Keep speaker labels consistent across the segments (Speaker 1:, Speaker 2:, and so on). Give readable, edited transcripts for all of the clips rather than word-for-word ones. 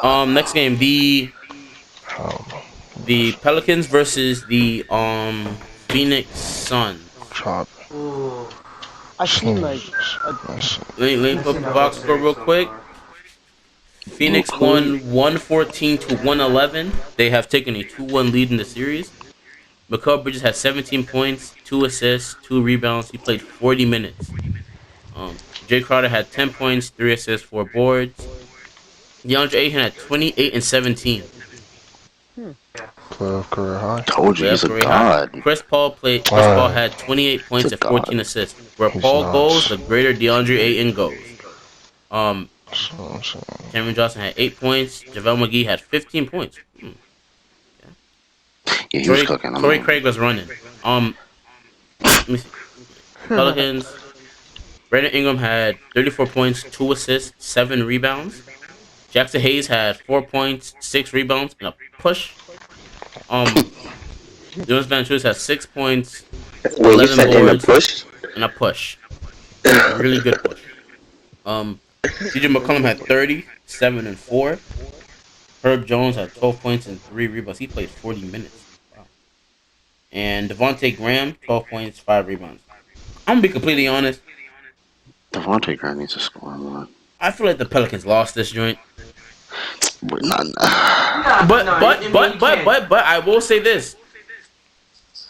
Speaker 1: Next game, the
Speaker 2: Um,
Speaker 1: Pelicans versus the Phoenix Suns.
Speaker 2: Chop.
Speaker 3: Ooh,
Speaker 4: I seen like
Speaker 1: Let me
Speaker 3: I've
Speaker 1: put
Speaker 3: seen
Speaker 1: up
Speaker 3: the
Speaker 1: the
Speaker 3: whole
Speaker 1: box score
Speaker 3: series
Speaker 1: real
Speaker 3: so
Speaker 1: quick.
Speaker 3: far.
Speaker 1: Phoenix won 114 to 111. They have taken a 2-1 lead in the series. Mikal Bridges had 17 points, 2 assists, 2 rebounds. He played 40 minutes. Jay Crowder had 10 points, 3 assists, 4 boards. DeAndre Ayton had 28 and 17.
Speaker 3: Yeah.
Speaker 2: Playoff career high.
Speaker 5: Told you
Speaker 1: Playoff
Speaker 5: he's a
Speaker 1: career high.
Speaker 5: god.
Speaker 1: Chris Paul had 28
Speaker 5: He's
Speaker 1: points
Speaker 5: a
Speaker 1: and 14
Speaker 5: god.
Speaker 1: assists. Where
Speaker 2: He's
Speaker 1: Paul goes,
Speaker 2: not.
Speaker 1: the greater DeAndre Ayton goes. Um,
Speaker 2: So I'm saying.
Speaker 1: Cameron Johnson had 8 points. JaVale McGee had 15 points.
Speaker 5: Yeah, he was cooking. I
Speaker 1: Torrey
Speaker 5: mean,
Speaker 1: Craig was running. Let me see. Pelicans. Brandon Ingram had 34 points, 2 assists, 7 rebounds. Jackson Hayes had 4 points, 6 rebounds, and a push. Jonas Valanciunas had 6 points,
Speaker 6: Wait, you
Speaker 1: 11
Speaker 6: said in the
Speaker 1: boards,
Speaker 6: push?
Speaker 1: and a push. A really good push. CJ McCollum had 30, 7 and 4. Herb Jones had 12 points and 3 rebounds. He played 40 minutes. Wow. And Devontae Graham, 12 points, 5 rebounds. I'm gonna be completely honest.
Speaker 5: Devontae Graham needs to score more.
Speaker 1: I feel like the Pelicans lost this joint.
Speaker 5: But not.
Speaker 1: But
Speaker 3: No,
Speaker 1: but
Speaker 3: I mean,
Speaker 1: but
Speaker 3: you
Speaker 1: but
Speaker 3: can't.
Speaker 1: but I will say this: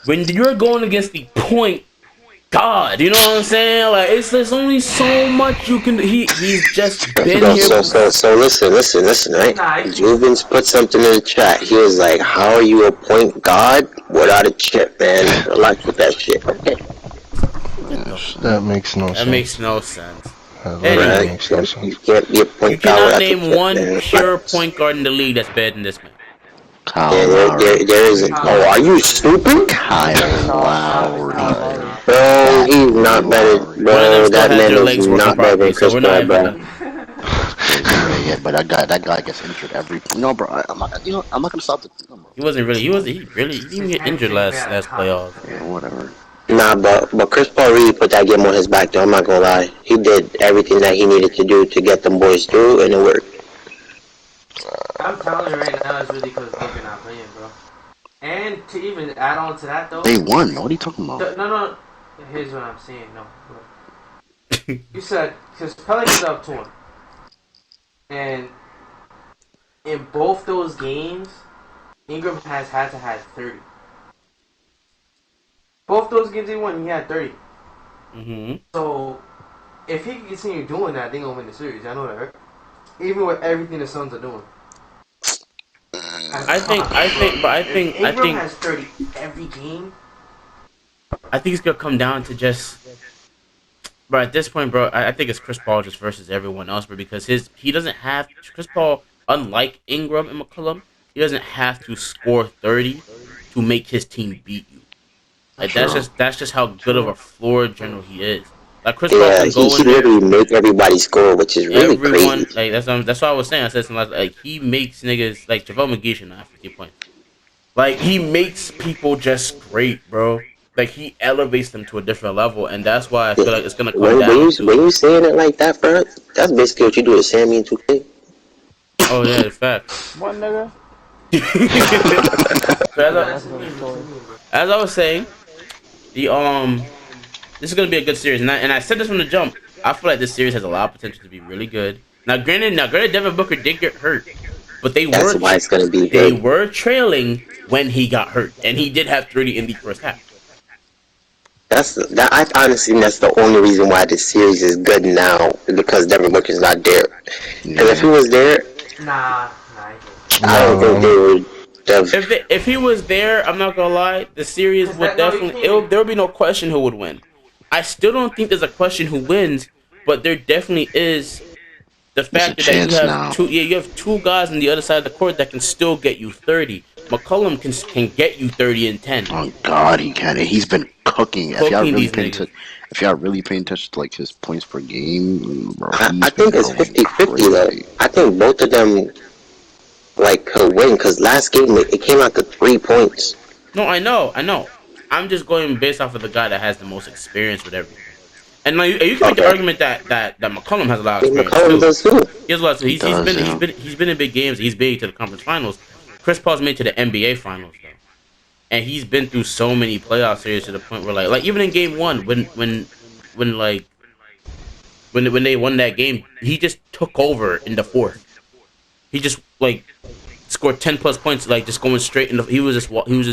Speaker 1: when you're going against the point God, you know what I'm saying? Like there's only so much you can. He's just been
Speaker 6: No,
Speaker 1: here.
Speaker 6: so listen, right?
Speaker 3: Nah,
Speaker 6: Juvens put something in the chat. He was like, "How are you a point guard without a chip, man? Relax with that shit, okay?"
Speaker 2: That makes no
Speaker 1: That
Speaker 2: sense.
Speaker 1: makes no sense.
Speaker 2: That
Speaker 1: Anyway.
Speaker 2: literally
Speaker 6: Right?
Speaker 2: makes no
Speaker 6: You
Speaker 2: sense.
Speaker 6: can't be a
Speaker 1: You
Speaker 6: point guard
Speaker 1: cannot
Speaker 6: without a
Speaker 1: name
Speaker 6: chip,
Speaker 1: one
Speaker 6: man.
Speaker 1: pure
Speaker 6: Relax.
Speaker 1: point guard in the league that's better than this man.
Speaker 5: Kyle
Speaker 6: Yeah,
Speaker 5: Lowry.
Speaker 6: there isn't. Oh, are you stupid?
Speaker 5: Kyle Lowry.
Speaker 6: Bro, he's not better.
Speaker 5: Lowry.
Speaker 1: One of them
Speaker 6: Bro,
Speaker 1: still
Speaker 6: that
Speaker 1: has
Speaker 6: man
Speaker 1: their
Speaker 6: is
Speaker 1: legs working
Speaker 6: not better
Speaker 1: properly,
Speaker 6: than
Speaker 1: so
Speaker 6: Chris
Speaker 1: we're not
Speaker 6: Paul,
Speaker 1: even
Speaker 6: bro.
Speaker 1: gonna.
Speaker 5: Yeah, but that guy gets injured every. No, bro. I'm not. I'm not gonna stop the. No, bro.
Speaker 1: He wasn't really. He didn't even get injured last playoffs.
Speaker 5: Yeah, whatever.
Speaker 6: Nah, but Chris Paul really put that game on his back, though. I'm not gonna lie. He did everything that he needed to do to get them boys through, and it worked.
Speaker 3: I'm telling you right now, it's really because Booker not playing, bro. And to even add on to that, though.
Speaker 5: They won. What are you talking about?
Speaker 3: No. Here's what I'm saying. No. Look. You said because Pelicans up to him, and in both those games, Ingram has had to have 30. Both those games he won, he had 30. So if he can continue doing that, they gonna win the series. I know that, right? Even with everything the Suns are doing.
Speaker 1: I think
Speaker 3: Ingram has 30 every game.
Speaker 1: I think it's gonna come down to just. But at this point, bro, I think it's Chris Paul just versus everyone else, bro, because he doesn't have Chris Paul, unlike Ingram and McCollum, he doesn't have to score 30 to make his team beat you. Like that's just how good of a floor general he is. Like Chris Paul
Speaker 6: Yeah,
Speaker 1: can go
Speaker 6: he
Speaker 1: in there,
Speaker 6: literally make everybody score, which is really
Speaker 1: everyone
Speaker 6: crazy.
Speaker 1: like that's what I was saying. I said something like he makes niggas like JaVale McGee should not have 50 points. Like he makes people just great, bro. Like he elevates them to a different level, and that's why I feel like it's gonna come down to.
Speaker 6: When you saying it like that, bro, that's basically what you do to Sammy and 2K.
Speaker 1: Oh yeah, the facts.
Speaker 4: What nigga?
Speaker 1: As I was saying, the this is gonna be a good series, and I said this from the jump. I feel like this series has a lot of potential to be really good. Now, granted, Devin Booker did get hurt, but
Speaker 6: That's why it's gonna be
Speaker 1: they
Speaker 6: good.
Speaker 1: were trailing when he got hurt, and he did have 30 in the first half.
Speaker 6: I honestly think that's the only reason why this series is good now, because Devin Booker's not there. Because if he was there,
Speaker 3: Nah.
Speaker 6: I don't think they would have.
Speaker 1: If he was there, I'm not gonna lie, the series would definitely there would be no question who would win. I still don't think there's a question who wins, but there definitely is the fact that you have two guys on the other side of the court that can still get you 30. McCollum can get you 30 and 10.
Speaker 5: Oh God, he can. He's been cooking. If y'all really paying attention to like his points per game, bro,
Speaker 6: I think it's 50-50 though. I think both of them like could win, because last game it came out to 3 points.
Speaker 1: No, I know. I'm just going based off of the guy that has the most experience with everything. And now you can make the argument that McCollum has a lot of experience
Speaker 6: McCollum
Speaker 1: too.
Speaker 6: does too.
Speaker 1: He has a lot.
Speaker 5: He does, yeah.
Speaker 1: He's been in big games. He's been to the conference finals. Chris Paul's made to the NBA finals though, and he's been through so many playoff series to the point where like even in game one when they won that game, he just took over in the fourth. He just like scored 10 plus points, like just going straight in the. He was just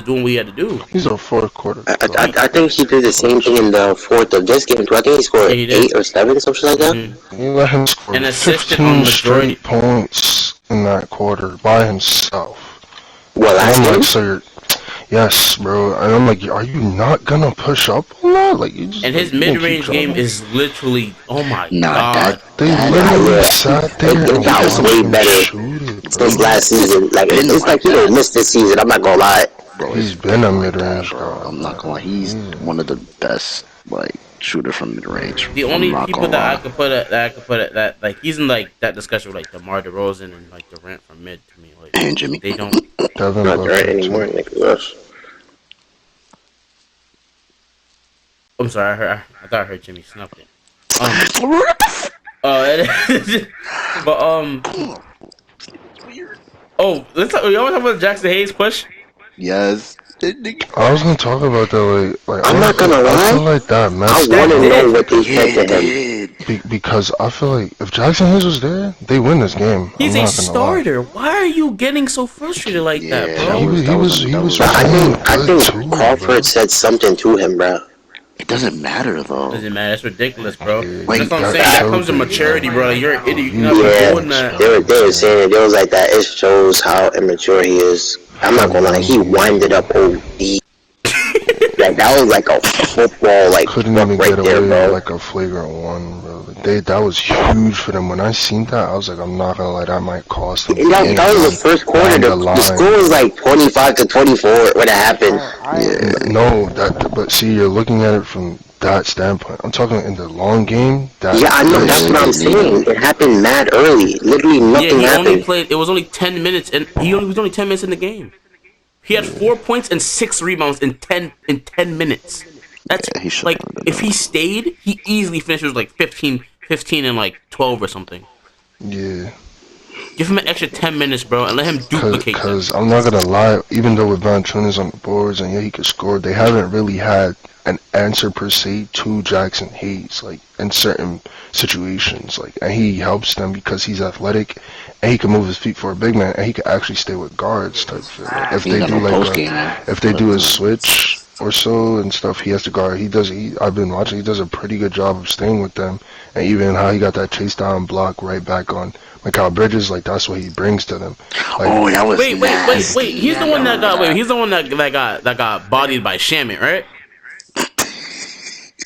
Speaker 1: doing what he had to do.
Speaker 2: He's a fourth quarter.
Speaker 6: I think he did the same thing in the fourth of this game too. I think he scored 8 or 7, something like that.
Speaker 1: Mm-hmm.
Speaker 2: You let him score
Speaker 1: And assisted
Speaker 2: 15
Speaker 1: on majority
Speaker 2: straight points in that quarter by himself.
Speaker 6: What, last
Speaker 2: And I'm
Speaker 6: game?
Speaker 2: like, so you're, yes, bro. And I'm like, are you not gonna push up on that? Like, you just.
Speaker 1: And his
Speaker 2: you gonna
Speaker 1: mid-range
Speaker 2: keep
Speaker 1: game
Speaker 2: trying?
Speaker 1: is literally, oh my
Speaker 5: Nah,
Speaker 1: god.
Speaker 2: They literally sat there
Speaker 6: It
Speaker 2: and
Speaker 6: got
Speaker 2: watched
Speaker 6: way
Speaker 2: him
Speaker 6: better
Speaker 2: shoot it, bro.
Speaker 6: Since last season. Like, it's like he don't miss this season. I'm not gonna lie.
Speaker 5: Bro,
Speaker 2: He's
Speaker 5: it's
Speaker 2: been a
Speaker 5: like
Speaker 2: mid-range
Speaker 5: that,
Speaker 2: guy.
Speaker 5: I'm not gonna lie. He's one of the best like shooter from mid range.
Speaker 1: The only people that I could put at that like he's in like that discussion with like DeMar DeRozan and like Durant from mid to me. Like
Speaker 5: And Jimmy.
Speaker 1: they don't.
Speaker 2: Devin
Speaker 6: Not
Speaker 2: Booker,
Speaker 6: right
Speaker 2: too.
Speaker 6: anymore, Nicholas.
Speaker 1: I'm sorry, I thought I heard Jimmy snuffed it. But oh, let's talk. You want to talk about Jackson Hayes push?
Speaker 5: Yes.
Speaker 2: I was gonna talk about that, like
Speaker 6: I'm not gonna
Speaker 2: I
Speaker 6: lie.
Speaker 2: feel like that
Speaker 6: I
Speaker 2: messed
Speaker 6: want to
Speaker 2: up
Speaker 6: know what they said to him.
Speaker 2: because I feel like if Jackson Hayes was there, they win this game.
Speaker 1: He's
Speaker 2: I'm
Speaker 1: a
Speaker 2: not gonna lie.
Speaker 1: starter. Why are you getting so frustrated like that,
Speaker 5: Yeah,
Speaker 1: bro?
Speaker 2: He was
Speaker 6: But
Speaker 2: playing
Speaker 6: I
Speaker 2: good
Speaker 6: think
Speaker 2: too,
Speaker 6: Crawford
Speaker 2: bro.
Speaker 6: said something to him, bro.
Speaker 5: It doesn't matter though.
Speaker 1: Doesn't matter. That's ridiculous, bro.
Speaker 2: Wait,
Speaker 1: That's what I'm
Speaker 2: that
Speaker 1: saying. That
Speaker 2: showed
Speaker 1: comes to
Speaker 2: that,
Speaker 1: maturity, bro. Like, you're an idiot. You're not
Speaker 6: Yeah,
Speaker 1: doing that.
Speaker 6: they were saying it. They was like that. It shows how immature he is. I'm not gonna lie. He winded up OD. Like that was like a football like
Speaker 2: Couldn't
Speaker 6: fuck
Speaker 2: even
Speaker 6: right
Speaker 2: get
Speaker 6: there,
Speaker 2: away
Speaker 6: bro.
Speaker 2: with like a flagrant one, bro. That was huge for them. When I seen that, I was like, I'm not gonna lie, that might cost them.
Speaker 6: And that was the first quarter.
Speaker 2: Down
Speaker 6: The score was like 25-24 when it happened.
Speaker 5: Yeah.
Speaker 2: No, but see, you're looking at it from that standpoint. I'm talking in the long game.
Speaker 6: Yeah, I know. That's what I'm saying. It happened mad early. Literally
Speaker 1: Yeah,
Speaker 6: nothing
Speaker 1: he only
Speaker 6: happened.
Speaker 1: played. It was only 10 minutes, and he was only 10 minutes in the game. He had 4 points and 6 rebounds in 10 minutes. That's
Speaker 5: Yeah, he should've
Speaker 1: like
Speaker 5: done
Speaker 1: if
Speaker 5: that.
Speaker 1: he stayed, he easily finished with like 15 and like 12 or something.
Speaker 2: Yeah,
Speaker 1: Give him an extra 10 minutes, bro, and let him duplicate them.
Speaker 2: because I'm not gonna lie. Even though with Valanciunas on the boards and yeah, he could score, they haven't really had an answer per se to Jackson Hayes, like in certain situations. Like, and he helps them because he's athletic and he can move his feet for a big man, and he can actually stay with guards type shit. Like, if
Speaker 5: He
Speaker 2: they
Speaker 5: got
Speaker 2: do
Speaker 5: no
Speaker 2: like
Speaker 5: post-game, man.
Speaker 2: if they do a switch or so and stuff, he has to guard. I've been watching. He does a pretty good job of staying with them, and even how he got that chase down block right back on Mikal Bridges. Like that's what he brings to them. Like,
Speaker 5: Oh, that was
Speaker 1: Wait.
Speaker 5: nasty.
Speaker 1: He's the one that got. Wait, he's the one that got bodied by Shamit, right?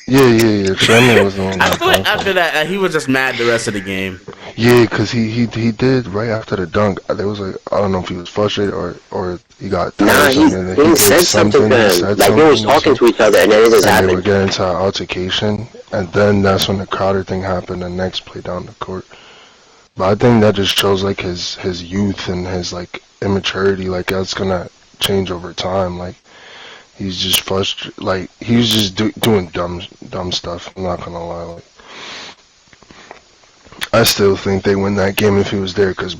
Speaker 2: yeah. Sherman was the one.
Speaker 1: I
Speaker 2: that
Speaker 1: feel like
Speaker 2: got
Speaker 1: after that, he was just mad the rest of the game.
Speaker 2: Yeah, because he did right after the dunk. There was like, I don't know if he was frustrated or he got tired
Speaker 6: Nah,
Speaker 2: or something. and
Speaker 6: he
Speaker 2: did
Speaker 6: said something to
Speaker 2: he
Speaker 6: him.
Speaker 2: said
Speaker 6: Like they was
Speaker 2: something or
Speaker 6: talking to each other, and then it just
Speaker 2: and they were
Speaker 6: happened.
Speaker 2: getting into an altercation, and then that's when the Crowder thing happened. The next play down the court, but I think that just shows like his youth and his like immaturity. Like that's gonna change over time. Like he's just frustrated. Like he was just doing dumb stuff. I'm not gonna lie. Like, I still think they win that game if he was there, cause,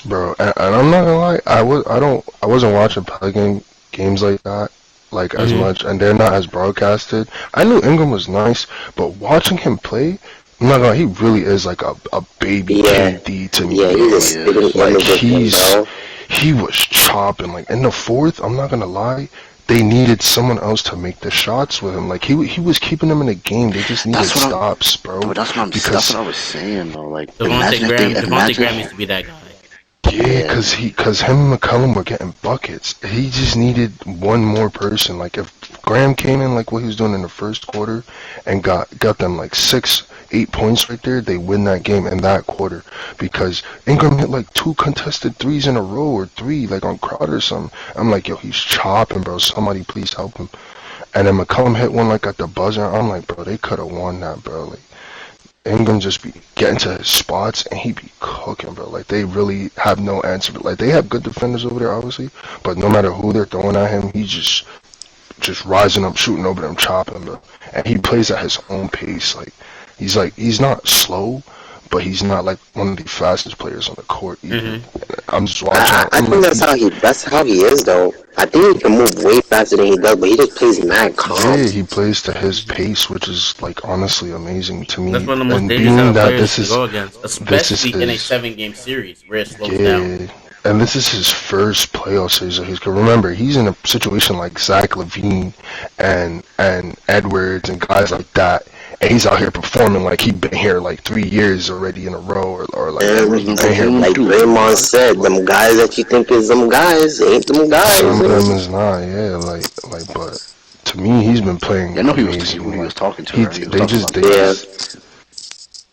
Speaker 2: bro, and I'm not gonna lie, I wasn't watching Pelican games like that, like as much, and they're not as broadcasted. I knew Ingram was nice, but watching him play, I'm not gonna lie, he really is like a baby
Speaker 6: Yeah.
Speaker 2: KD to me.
Speaker 6: Yeah, he's a spitting
Speaker 2: Like
Speaker 6: image, bro.
Speaker 2: he was chopping. Like in the fourth, I'm not gonna lie, they needed someone else to make the shots with him. Like he was keeping them in the game. They just needed
Speaker 5: That's what
Speaker 2: stops, bro.
Speaker 5: Dude, that's what
Speaker 2: Because
Speaker 5: I was saying though. Like,
Speaker 1: Devontae Graham
Speaker 5: imagine
Speaker 1: used to be that guy.
Speaker 2: yeah, cause him and McCollum were getting buckets. He just needed one more person. Like if Graham came in like what he was doing in the first quarter and got them like 6-8 points right there, they win that game in that quarter. Because Ingram hit like 2 contested threes in a row or 3 like on Crowder or something. I'm like, yo, he's chopping, bro. Somebody please help him. And then McCollum hit one like at the buzzer. I'm like, bro, they could have won that, bro. Like Ingram just be getting to his spots and he be cooking, bro. Like they really have no answer. Like they have good defenders over there, obviously, but no matter who they're throwing at him, he just just rising up, shooting over them, chopping them, and he plays at his own pace. He's not slow, but he's not like one of the fastest players on the court either. I'm just watching.
Speaker 6: I think that's how he is though. I think he can move way faster than he does, but he just plays mad calm.
Speaker 2: Yeah, he plays to his pace, which is like honestly amazing to me.
Speaker 1: That's one of the most
Speaker 2: and
Speaker 1: dangerous
Speaker 2: being that
Speaker 1: players
Speaker 2: this
Speaker 1: to go
Speaker 2: is
Speaker 1: against, especially in a 7-game series where it slows down.
Speaker 2: And this is his first playoff series of his career. Remember, he's in a situation like Zach LaVine and Edwards and guys like that, and he's out here performing like he's been here like 3 years already in a row, or like been here.
Speaker 6: Like Draymond said, them guys that you think is them guys ain't them guys.
Speaker 2: Some of them is not, yeah. Like, but to me, he's been playing.
Speaker 5: I know
Speaker 2: amazing.
Speaker 5: who he was talking to.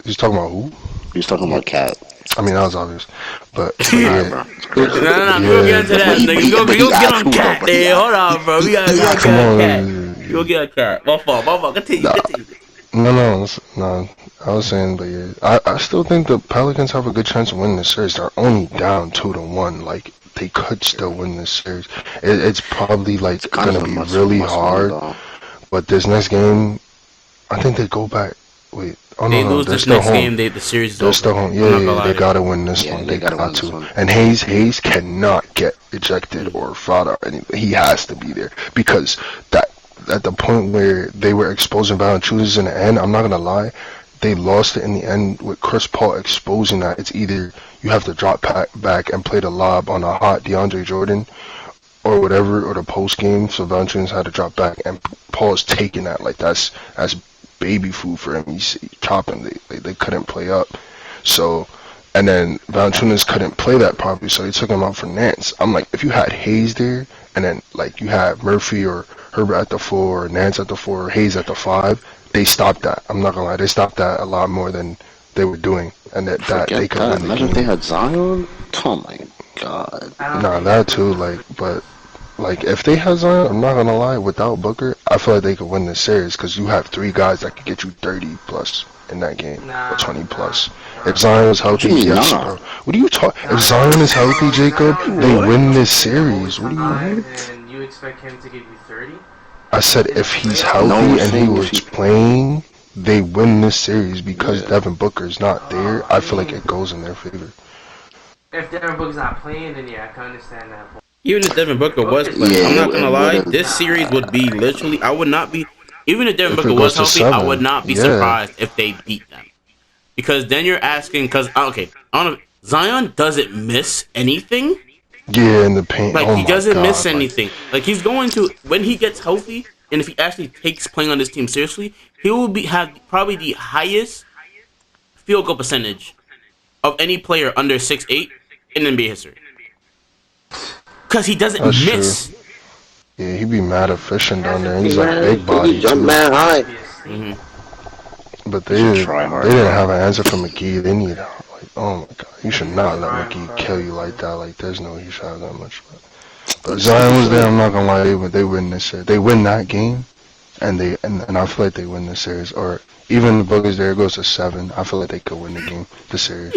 Speaker 2: He's talking about who?
Speaker 5: He was talking about Cat.
Speaker 2: I mean, that was obvious, but
Speaker 1: No, we gonna get into that, nigga. We gonna get on Cat there. Hold on, bro. We gotta get on Cat. We gonna get on Cat. My fault. Continue.
Speaker 2: No. I was saying, but yeah, I still think the Pelicans have a good chance of winning this series. They're only down 2-1. Like, they could still win this series. It's probably like gonna be really hard. But this next game, I think they go back. Wait. Oh,
Speaker 1: they
Speaker 2: no,
Speaker 1: lose
Speaker 2: they're
Speaker 1: this
Speaker 2: still
Speaker 1: next
Speaker 2: home.
Speaker 1: game. The series is
Speaker 2: They're
Speaker 1: over.
Speaker 2: still home. Yeah, they gotta win this one. They got to. And Hayes cannot get ejected or fouled out. He has to be there because that at the point where they were exposing Valanciunas in the end, I'm not gonna lie, they lost it in the end with Chris Paul exposing that it's either you have to drop back and play the lob on a hot DeAndre Jordan or whatever, or the post game. So Valanciunas had to drop back, and Paul's taking that like that's baby food for him. He's chopping. They couldn't play up. So, and then Valanciunas couldn't play that properly, so they took him out for Nance. I'm like, if you had Hayes there, and then like you had Murphy or Herbert at the 4, or Nance at the 4, or Hayes at the 5, they stopped that. I'm not gonna lie, they stopped that a lot more than they were doing, and that they could win the
Speaker 5: Imagine
Speaker 2: game.
Speaker 5: if they had Zion. Oh my god.
Speaker 2: Nah, that too. But if they had Zion, I'm not gonna lie, without Booker, I feel like they could win this series because you have 3 guys that could get you 30 plus in that game, or 20 plus. If Zion was healthy, yes, bro. What are you talking? If Zion is healthy, Jacob, they win this series. What do you mean?
Speaker 3: And you expect him to give you 30?
Speaker 2: I said if he's healthy and he was playing, they win this series because Devin Booker's not there. I feel like it goes in their favor.
Speaker 3: If Devin Booker's not playing, then yeah, I can understand that.
Speaker 1: Even if Devin Booker was playing, I'm not gonna lie, this series would be literally. I would not be. Even if Devin Booker was healthy, I would not be surprised if they beat them. Because then you're asking, because okay, I don't know, Zion doesn't miss anything.
Speaker 2: Yeah, in the paint.
Speaker 1: Like, he doesn't miss anything. Like, he's going to, when he gets healthy, and if he actually takes playing on this team seriously, he will have probably the highest field goal percentage of any player under 6'8" in NBA history. Because he doesn't miss.
Speaker 2: True. Yeah, he be mad efficient down there. He's like big body
Speaker 6: Jump
Speaker 2: too.
Speaker 6: mad high.
Speaker 2: But they didn't have an answer for McGee. They need, like, oh my god, you should not let McGee kill you like that. Like, there's no way you should have that much. But Zion was there. I'm not gonna lie, they win this series. They win that game, and I feel like they win this series. Or even the Boogers there, it goes to 7. I feel like they could win the game, the series.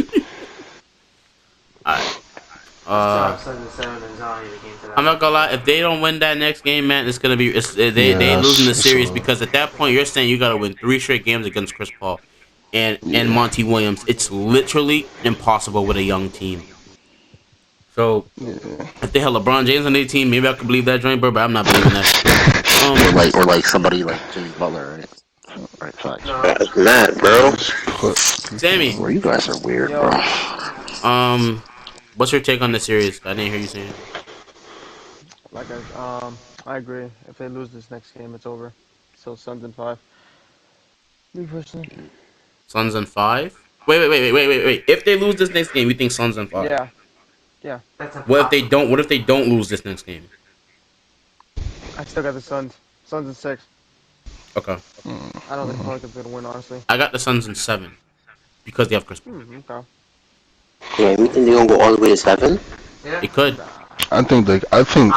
Speaker 1: I'm not gonna lie. If they don't win that next game, man, it's gonna be they losing the series because at that point you're saying you gotta win 3 straight games against Chris Paul and Monty Williams. It's literally impossible with a young team. So if they had LeBron James on their team, maybe I could believe that joint, bro. But I'm not believing that.
Speaker 5: or like somebody like Jimmy Butler, right? Right, facts.
Speaker 6: That's mad, bro.
Speaker 1: Sammy,
Speaker 5: Well, you guys are weird, bro.
Speaker 1: what's your take on the series? I didn't hear you saying it.
Speaker 4: Like I agree. If they lose this next game, it's over. So Suns in 5. Me personally.
Speaker 1: Suns in 5. Wait. If they lose this next game, you think Suns in 5?
Speaker 4: Yeah.
Speaker 1: What if they don't? What if they don't lose this next game?
Speaker 4: I still got the Suns. Suns in 6.
Speaker 1: Okay.
Speaker 4: I don't think Pelicans gonna win, honestly.
Speaker 1: I got the Suns in 7 because they have Chris Paul.
Speaker 4: Okay.
Speaker 6: Yeah, you think they're gonna go all the way to 7?
Speaker 1: It could.
Speaker 2: I think
Speaker 5: Definitely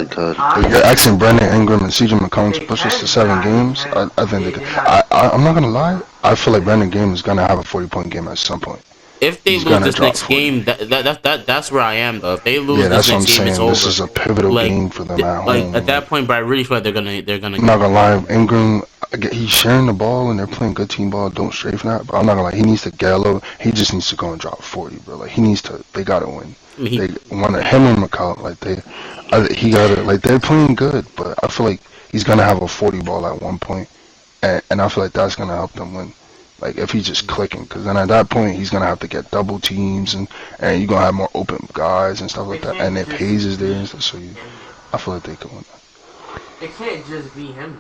Speaker 5: could.
Speaker 2: if you're asking Brandon Ingram and CJ McCollum to push us to 7 games, I think they could. I'm not gonna lie. I feel like Brandon Ingram is gonna have a 40-point game at some point.
Speaker 1: If they
Speaker 2: he's
Speaker 1: lose
Speaker 2: gonna
Speaker 1: this
Speaker 2: drop
Speaker 1: next
Speaker 2: 40.
Speaker 1: game, that's where I am though. If they lose
Speaker 2: Yeah,
Speaker 1: this
Speaker 2: that's what I'm
Speaker 1: next game, it's
Speaker 2: saying. This
Speaker 1: over.
Speaker 2: is a pivotal
Speaker 1: Like,
Speaker 2: game for them at
Speaker 1: like
Speaker 2: home.
Speaker 1: at that
Speaker 2: Like,
Speaker 1: point, but I really feel like they're gonna
Speaker 2: I'm not
Speaker 1: get
Speaker 2: gonna
Speaker 1: blown
Speaker 2: lie,
Speaker 1: out.
Speaker 2: Ingram, he's sharing the ball and they're playing good team ball. Don't stray from that. But I'm not gonna lie, he needs to get a little. He just needs to go and drop 40, bro. Like he needs to. They gotta win.
Speaker 1: I mean,
Speaker 2: They want him and McCall. Like he gotta. Like they're playing good, but I feel like he's gonna have a 40 ball at one point, and I feel like that's gonna help them win. Like if he's just clicking, because then at that point he's gonna have to get double teams and you're gonna have more open guys and stuff like that. And if Hayes is there and stuff, so I feel like they could win.
Speaker 3: It can't just be him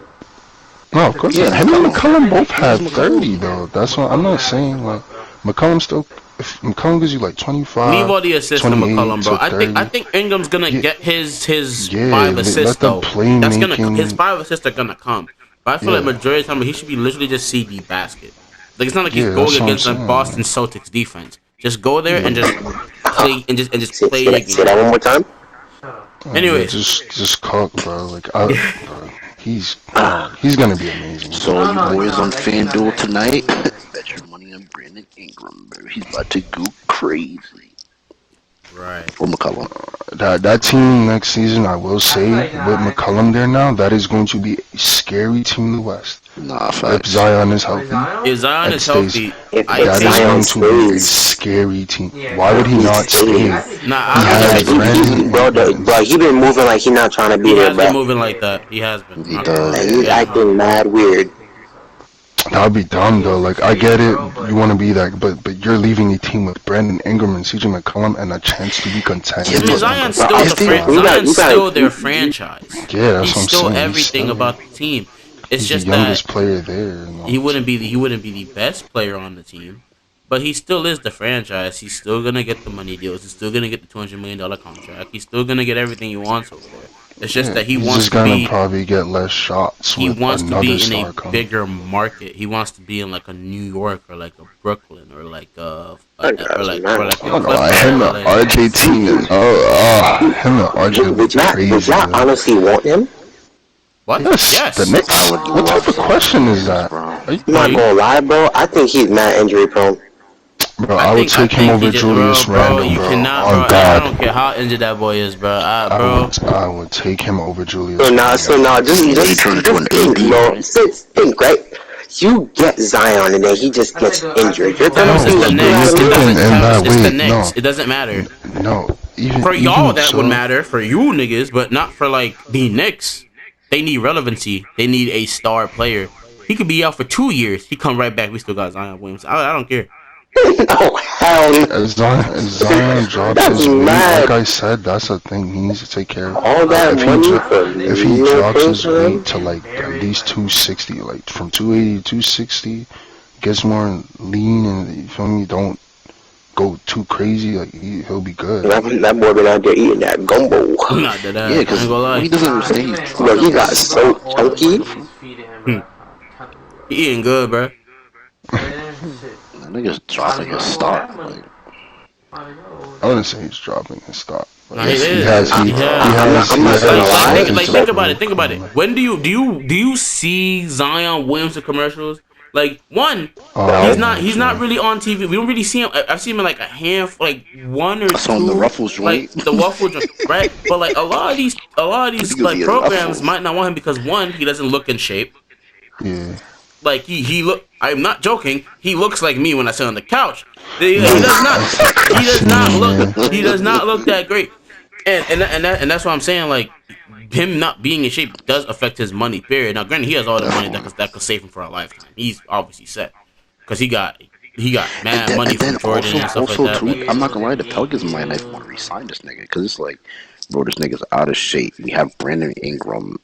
Speaker 3: though.
Speaker 2: No, of course
Speaker 5: Yeah,
Speaker 2: not. Him and McCollum both had
Speaker 5: McCollum.
Speaker 2: 30 though. That's what I'm not saying. Like McCollum still, if McCollum gives you like
Speaker 1: leave
Speaker 2: 25,
Speaker 1: all the assists to
Speaker 2: 28
Speaker 1: McCollum, bro.
Speaker 2: to 30.
Speaker 1: I think Ingram's gonna
Speaker 2: Yeah,
Speaker 1: get his
Speaker 2: yeah,
Speaker 1: 5
Speaker 2: let
Speaker 1: assists
Speaker 2: them
Speaker 1: though. That's gonna his
Speaker 2: playmaking.
Speaker 1: 5 assists are gonna come. But I feel like
Speaker 2: Yeah,
Speaker 1: majority of the time he should be literally just CD basket. Like it's not like he's
Speaker 2: yeah,
Speaker 1: going
Speaker 2: that's what I'm
Speaker 1: against a
Speaker 2: saying.
Speaker 1: Boston Celtics defense. Just go there and just play and just
Speaker 6: Say,
Speaker 1: play
Speaker 6: say,
Speaker 1: your
Speaker 6: that, say
Speaker 1: game.
Speaker 6: that one more time.
Speaker 3: Shut up.
Speaker 1: Anyways,
Speaker 2: just cook, bro. Like bro, he's gonna be amazing.
Speaker 5: So
Speaker 3: No,
Speaker 5: you
Speaker 3: no,
Speaker 5: boys
Speaker 3: no,
Speaker 5: on
Speaker 3: that's
Speaker 5: FanDuel
Speaker 3: not
Speaker 5: tonight,
Speaker 3: it.
Speaker 5: bet your money on Brandon Ingram, bro. He's about to go crazy.
Speaker 1: right.
Speaker 5: Or McCollum.
Speaker 2: That team next season, I will say,
Speaker 3: like
Speaker 2: with McCollum there now, that is going to be a scary team in the West.
Speaker 5: Nah,
Speaker 2: If
Speaker 5: facts.
Speaker 2: Zion is
Speaker 3: Wait,
Speaker 2: healthy,
Speaker 3: Zion?
Speaker 1: If Zion
Speaker 2: It
Speaker 1: is
Speaker 2: stays.
Speaker 1: healthy,
Speaker 6: If,
Speaker 1: I
Speaker 6: if
Speaker 2: That is
Speaker 1: think
Speaker 6: Zion
Speaker 2: going to be a
Speaker 6: stays,
Speaker 2: scary team.
Speaker 3: Yeah,
Speaker 2: Why would he
Speaker 6: he
Speaker 2: not
Speaker 6: stays.
Speaker 2: stay?
Speaker 3: I think
Speaker 1: nah.
Speaker 2: He
Speaker 1: I
Speaker 6: yeah,
Speaker 2: has
Speaker 1: think
Speaker 6: he,
Speaker 2: Brandon
Speaker 6: bro, he been moving like he not trying to be
Speaker 1: he
Speaker 6: there,
Speaker 1: has been
Speaker 6: bro.
Speaker 1: moving like that. He has been. I'm
Speaker 5: He
Speaker 1: not gonna
Speaker 5: does.
Speaker 1: lie.
Speaker 6: Like he's
Speaker 1: Yeah.
Speaker 6: acting mad weird.
Speaker 2: That would be dumb though. Like I get it, you want to be that, but you're leaving a team with Brandon Ingram and CJ McCollum and a chance to be
Speaker 1: I
Speaker 2: contenders.
Speaker 1: mean,
Speaker 5: but-
Speaker 1: Zion's
Speaker 6: But
Speaker 1: still
Speaker 6: I
Speaker 1: the
Speaker 6: think
Speaker 1: fran-
Speaker 6: you got-
Speaker 1: Zion's
Speaker 6: you got-
Speaker 1: still their
Speaker 6: you-
Speaker 1: franchise.
Speaker 2: Yeah, that's
Speaker 1: He's
Speaker 2: what I'm
Speaker 1: still
Speaker 2: saying.
Speaker 1: everything
Speaker 2: still-
Speaker 1: about the team. It's
Speaker 2: he's
Speaker 1: just
Speaker 2: the
Speaker 1: that
Speaker 2: youngest player there.
Speaker 1: he wouldn't be the best player on the team, but he still is the franchise. He's still gonna get the money deals. He's still gonna get the $200 million contract. He's still gonna get everything he wants over there. It's just that he
Speaker 2: he's
Speaker 1: wants
Speaker 2: just
Speaker 1: to
Speaker 2: gonna
Speaker 1: be.
Speaker 2: probably get less shots
Speaker 1: He
Speaker 2: with
Speaker 1: wants to
Speaker 2: another
Speaker 1: be in
Speaker 2: star
Speaker 1: a
Speaker 2: coming.
Speaker 1: bigger market. He wants to be in like a New York or like a Brooklyn or like
Speaker 6: I got
Speaker 1: or like
Speaker 6: you,
Speaker 1: or like
Speaker 2: I'm
Speaker 1: a
Speaker 2: not gonna lie,
Speaker 1: Clippers
Speaker 2: him
Speaker 1: or
Speaker 2: and
Speaker 1: like-
Speaker 2: RJ team, him and RJ
Speaker 6: Would
Speaker 2: was
Speaker 6: y'all
Speaker 2: crazy. man.
Speaker 6: honestly want him?
Speaker 1: What?
Speaker 2: Yes,
Speaker 1: Yes.
Speaker 2: the Knicks.
Speaker 5: I would
Speaker 2: What type
Speaker 5: love
Speaker 2: of
Speaker 5: some
Speaker 2: question is that?
Speaker 5: bro.
Speaker 2: Are you-
Speaker 6: I'm not
Speaker 1: you-
Speaker 6: gonna lie, bro. I think he's mad injury prone.
Speaker 2: Bro, I would take him over Julius Randle,
Speaker 1: You
Speaker 2: bro.
Speaker 1: cannot,
Speaker 2: On
Speaker 1: bro. I
Speaker 2: God,
Speaker 1: don't care how injured that boy is, bro.
Speaker 2: I would take him over Julius.
Speaker 6: So now,
Speaker 2: Randle.
Speaker 6: just
Speaker 5: turn into an
Speaker 6: think,
Speaker 5: AD,
Speaker 6: bro.
Speaker 5: right?
Speaker 6: Just think, right? You get Zion and then he just gets injured. You're gonna
Speaker 1: Travis,
Speaker 6: be
Speaker 1: it's the
Speaker 6: like,
Speaker 1: Knicks.
Speaker 2: you're
Speaker 1: It
Speaker 2: thinking
Speaker 1: doesn't.
Speaker 2: in
Speaker 1: Travis,
Speaker 2: that
Speaker 1: it's the
Speaker 2: way,
Speaker 1: Knicks.
Speaker 2: no.
Speaker 1: It doesn't matter.
Speaker 2: No, even
Speaker 1: For y'all,
Speaker 2: even
Speaker 1: that
Speaker 2: so,
Speaker 1: would matter. For you niggas, but not for like the Knicks. They need relevancy. They need a star player. He could be out for 2 years. He come right back. We still got Zion Williams. I don't care.
Speaker 6: oh hell no.
Speaker 2: As Zion drops
Speaker 6: That's
Speaker 2: his weight,
Speaker 6: mad.
Speaker 2: like I said, that's a thing he needs to take care of.
Speaker 6: All that
Speaker 2: if
Speaker 6: money
Speaker 2: he,
Speaker 6: for
Speaker 2: if he
Speaker 6: no
Speaker 2: drops his
Speaker 6: person?
Speaker 2: weight to like at least 260, like from 280 to 260, gets more lean and you feel me, don't go too crazy, like he'll be good.
Speaker 6: That boy been out there eating that gumbo.
Speaker 1: Not that.
Speaker 5: Yeah,
Speaker 1: I ain't
Speaker 5: because
Speaker 1: gonna lie.
Speaker 5: he doesn't understand. He's
Speaker 6: Bro, he got so chunky.
Speaker 1: He eating good, bro.
Speaker 5: That nigga's dropping his stock. Like,
Speaker 2: I wouldn't say he's dropping his stock. But
Speaker 1: No, he
Speaker 2: he
Speaker 1: is.
Speaker 2: has,
Speaker 1: I'm not
Speaker 6: gonna lie.
Speaker 1: Think about it. Think about it. When do you see Zion Williams in commercials? Like one, he's not really on TV. We don't really see him. I've seen him in like a handful, like one or
Speaker 5: I saw him
Speaker 1: two.
Speaker 5: in the Ruffles
Speaker 1: like
Speaker 5: joint.
Speaker 1: the waffle joint, right? But like a lot of these
Speaker 5: Because
Speaker 1: like
Speaker 5: he has
Speaker 1: programs
Speaker 5: Ruffles.
Speaker 1: might not want him because one, he doesn't look in shape.
Speaker 2: Yeah.
Speaker 1: Like he look. I'm not joking. He looks like me when I sit on the couch. He does not. He does not look. He does not look that great. And that's what I'm saying. Like him not being in shape does affect his money. Period. Now, granted, he has all the money that could save him for a lifetime. He's obviously set because he got mad money from Jordan and stuff like that.
Speaker 5: too, I'm not gonna lie, the Pelicans might not want to resign this nigga because it's like, bro, this nigga's out of shape. We have Brandon Ingram,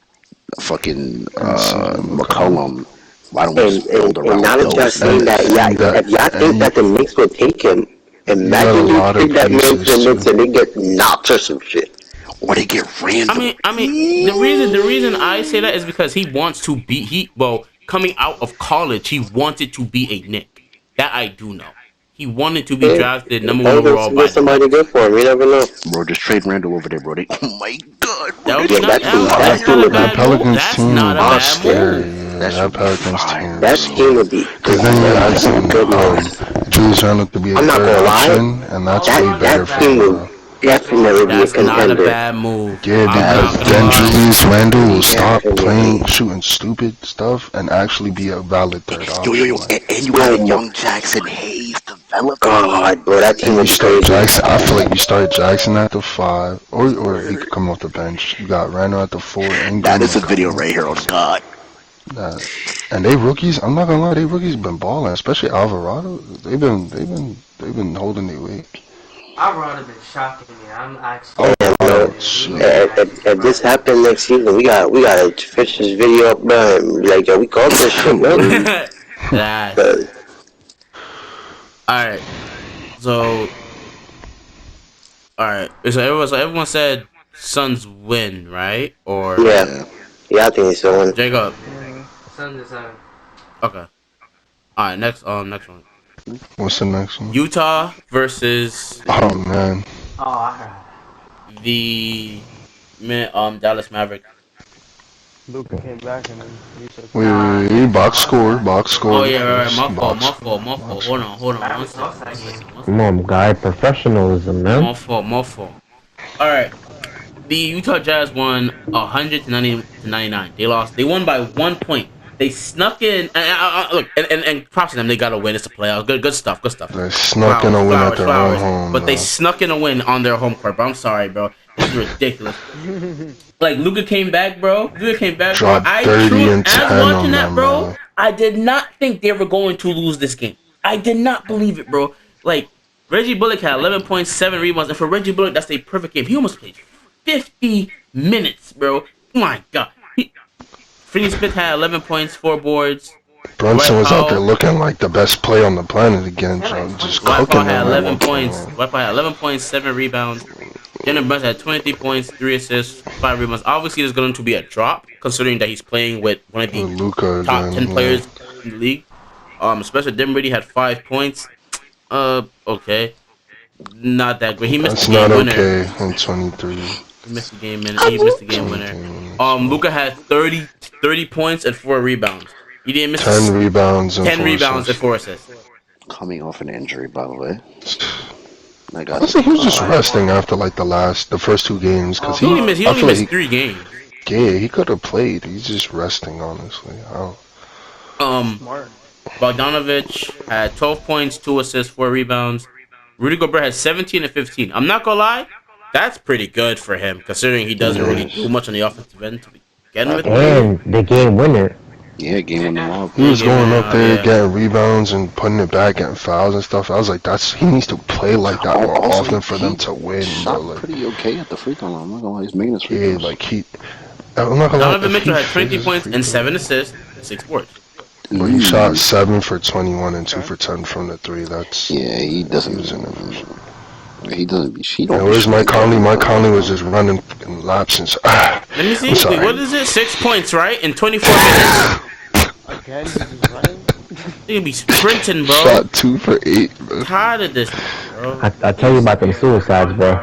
Speaker 5: fucking McCollum. Why don't we just build
Speaker 6: And
Speaker 5: around
Speaker 6: now that y'all
Speaker 5: those?
Speaker 6: saying that, if y'all think that the Knicks would take him, imagine
Speaker 2: a lot
Speaker 6: you
Speaker 2: of
Speaker 6: pick that man to the
Speaker 2: pieces,
Speaker 6: Knicks and they get knocked or some shit.
Speaker 5: Or they get random.
Speaker 1: I mean, the reason I say that is because he wants to be coming out of college, he wanted to be a Knick. That I do know. He wanted to be drafted number 1 overall by
Speaker 6: Get somebody good for him. You never know.
Speaker 5: Bro, just trade Randall over there, bro. Oh my god, bro.
Speaker 1: That would
Speaker 6: Yeah,
Speaker 1: be not,
Speaker 6: that's
Speaker 1: that's not a
Speaker 6: the
Speaker 1: bad
Speaker 2: Pelicans
Speaker 1: move. That's
Speaker 2: team
Speaker 1: not a
Speaker 2: is
Speaker 1: bad
Speaker 2: scary.
Speaker 1: move.
Speaker 5: That
Speaker 2: that
Speaker 5: should be
Speaker 2: Pelicans
Speaker 5: fire,
Speaker 2: team
Speaker 6: That
Speaker 2: was
Speaker 6: team
Speaker 2: solid.
Speaker 6: would be
Speaker 2: Because then you're asking
Speaker 6: goodness.
Speaker 2: Julius Randle to be a
Speaker 6: I'm not
Speaker 2: third
Speaker 6: gonna lie,
Speaker 2: option, and that's
Speaker 3: All
Speaker 2: way
Speaker 3: around
Speaker 2: better
Speaker 6: that
Speaker 3: is
Speaker 2: for
Speaker 6: team
Speaker 3: bad.
Speaker 6: would definitely be a
Speaker 1: That's not a
Speaker 6: contender.
Speaker 1: bad move.
Speaker 2: yeah,
Speaker 1: I'm not
Speaker 2: because
Speaker 1: gonna
Speaker 2: then
Speaker 1: lie.
Speaker 2: Julius Randle will stop
Speaker 6: Definitely.
Speaker 2: playing, shooting stupid stuff, and actually be a valid third option. Like,
Speaker 5: and you got
Speaker 6: Yo,
Speaker 5: young Jackson Hayes developing.
Speaker 6: God, bro, that team
Speaker 2: and
Speaker 6: would
Speaker 2: you
Speaker 6: be
Speaker 2: start
Speaker 6: crazy.
Speaker 2: Jackson. I feel like you start Jackson at the 5, or he could come off the bench. You got Randle at the 4,
Speaker 5: That
Speaker 2: Ingram,
Speaker 5: is a video
Speaker 2: McCollum.
Speaker 5: right here on God.
Speaker 2: That, and they rookies. I'm not gonna lie, they rookies been balling, especially Alvarado. They've been holding their weight.
Speaker 3: I'd rather been shocking me. I'm actually
Speaker 2: Oh,
Speaker 6: And,
Speaker 2: oh,
Speaker 3: he
Speaker 2: shit.
Speaker 3: been actually
Speaker 6: if this
Speaker 3: surprising.
Speaker 6: happens next season, we gotta finish this video up, bro. And be like, yo, we called this shit, bro.
Speaker 1: That.
Speaker 6: But,
Speaker 1: All right. So, all right. So everyone said Suns win, right? Or
Speaker 6: yeah,
Speaker 5: Yeah.
Speaker 6: yeah, I think so.
Speaker 1: Jacob?
Speaker 3: Suns is 7.
Speaker 1: Okay. All right. Next one.
Speaker 2: What's the next one?
Speaker 1: Utah versus
Speaker 2: Oh man,
Speaker 3: Oh, I heard.
Speaker 1: the Dallas Mavericks.
Speaker 4: Luca came back and then you said
Speaker 2: wait, box score,
Speaker 1: Oh yeah, right.
Speaker 2: yes,
Speaker 1: My fault.
Speaker 2: box
Speaker 1: My
Speaker 2: score,
Speaker 1: fault. My fault.
Speaker 2: box
Speaker 1: Hold
Speaker 2: score.
Speaker 1: on. One
Speaker 3: Mavericks
Speaker 1: second.
Speaker 3: lost that game.
Speaker 7: Come on, guy. Professionalism, man.
Speaker 1: My fault. All right. The Utah Jazz won 100 to 90 to 99. They lost. They won by 1 point. They snuck in. Look, and props to them. They got a win. It's a playoff. Good stuff.
Speaker 2: They snuck in a win at their own home,
Speaker 1: But they
Speaker 2: though.
Speaker 1: snuck in a win on their home court. Bro, I'm sorry, bro. This is ridiculous. Like Luka came back, bro.
Speaker 2: Dropped 30 and 10
Speaker 1: watching
Speaker 2: on
Speaker 1: that,
Speaker 2: them,
Speaker 1: bro.
Speaker 2: bro.
Speaker 1: I did not think they were going to lose this game. I did not believe it, bro. Like Reggie Bullock had 11.7 rebounds, and for Reggie Bullock, that's a perfect game. He almost played 50 minutes, bro. My God. Finney Smith had 11 points, 4 boards.
Speaker 2: Brunson
Speaker 1: Dwight
Speaker 2: was out there
Speaker 1: Powell-
Speaker 2: looking like the best player on the planet again, just
Speaker 1: Dwight
Speaker 2: cooking
Speaker 1: Powell
Speaker 2: them
Speaker 1: had
Speaker 2: at
Speaker 1: 11
Speaker 2: one point.
Speaker 1: points. Dwight Powell had 11 points, 7 rebounds. Jalen Brunson had 23 points, 3 assists, 5 rebounds. Obviously, there's going to be a drop, considering that he's playing with one of the
Speaker 2: With Luka
Speaker 1: top
Speaker 2: again,
Speaker 1: 10
Speaker 2: yeah.
Speaker 1: players in the league. Especially Dinwiddie had 5 points. Okay. Not that great. He missed
Speaker 2: That's
Speaker 1: the game
Speaker 2: not
Speaker 1: winner.
Speaker 2: okay in 23.
Speaker 1: He missed the game winner. He missed the game winner. Luka had 30 points and 4 rebounds. He didn't miss
Speaker 2: 10 rebounds and
Speaker 1: 10
Speaker 2: 4
Speaker 1: rebounds and
Speaker 2: assists.
Speaker 1: 4 assists.
Speaker 5: Coming off an injury, by the way. I got
Speaker 2: Honestly, he was just resting after like the first 2 games because
Speaker 1: He only
Speaker 2: I feel
Speaker 1: missed
Speaker 2: like
Speaker 1: 3 games.
Speaker 2: he could have played. He's just resting, honestly.
Speaker 4: smart.
Speaker 1: Bogdanovich had 12 points, 2 assists, 4 rebounds. Rudy Gobert had 17 and 15. I'm not gonna lie, that's pretty good for him, considering he doesn't really do much on the offensive end to begin with.
Speaker 7: And the game winner.
Speaker 5: Yeah, game on the wall.
Speaker 2: He was going up there
Speaker 1: yeah.
Speaker 2: getting rebounds and putting it back, getting fouls and stuff. I was like, he needs to play like that more
Speaker 5: Also,
Speaker 2: often for
Speaker 5: he
Speaker 2: them to win, bro.
Speaker 5: Shot
Speaker 2: Like,
Speaker 5: pretty okay at the free throw line. I'm not gonna lie, he's making his free
Speaker 2: yeah,
Speaker 5: throws.
Speaker 2: like I'm not gonna lie.
Speaker 1: Donovan
Speaker 2: if
Speaker 1: Mitchell
Speaker 2: he
Speaker 1: had 20
Speaker 2: finishes
Speaker 1: points
Speaker 2: free
Speaker 1: and
Speaker 2: throws-
Speaker 1: 7 assists, 6 boards.
Speaker 2: But he shot 7 for 21 and 2 for 10 from the 3. That's
Speaker 5: Yeah, he doesn't.
Speaker 2: he was in there for sure.
Speaker 5: He doesn't be. He
Speaker 2: And
Speaker 5: don't.
Speaker 2: where's Mike Conley? Mike Conley was just running in laps and
Speaker 1: Let me see.
Speaker 2: I'm sorry.
Speaker 1: Wait, what is it? 6 points, right? In 24 minutes.
Speaker 4: Again, he's just running.
Speaker 1: He gonna be sprinting, bro.
Speaker 2: shot 2 for 8, bro.
Speaker 1: Tired of this, bro.
Speaker 7: I tell you about them suicides, bro.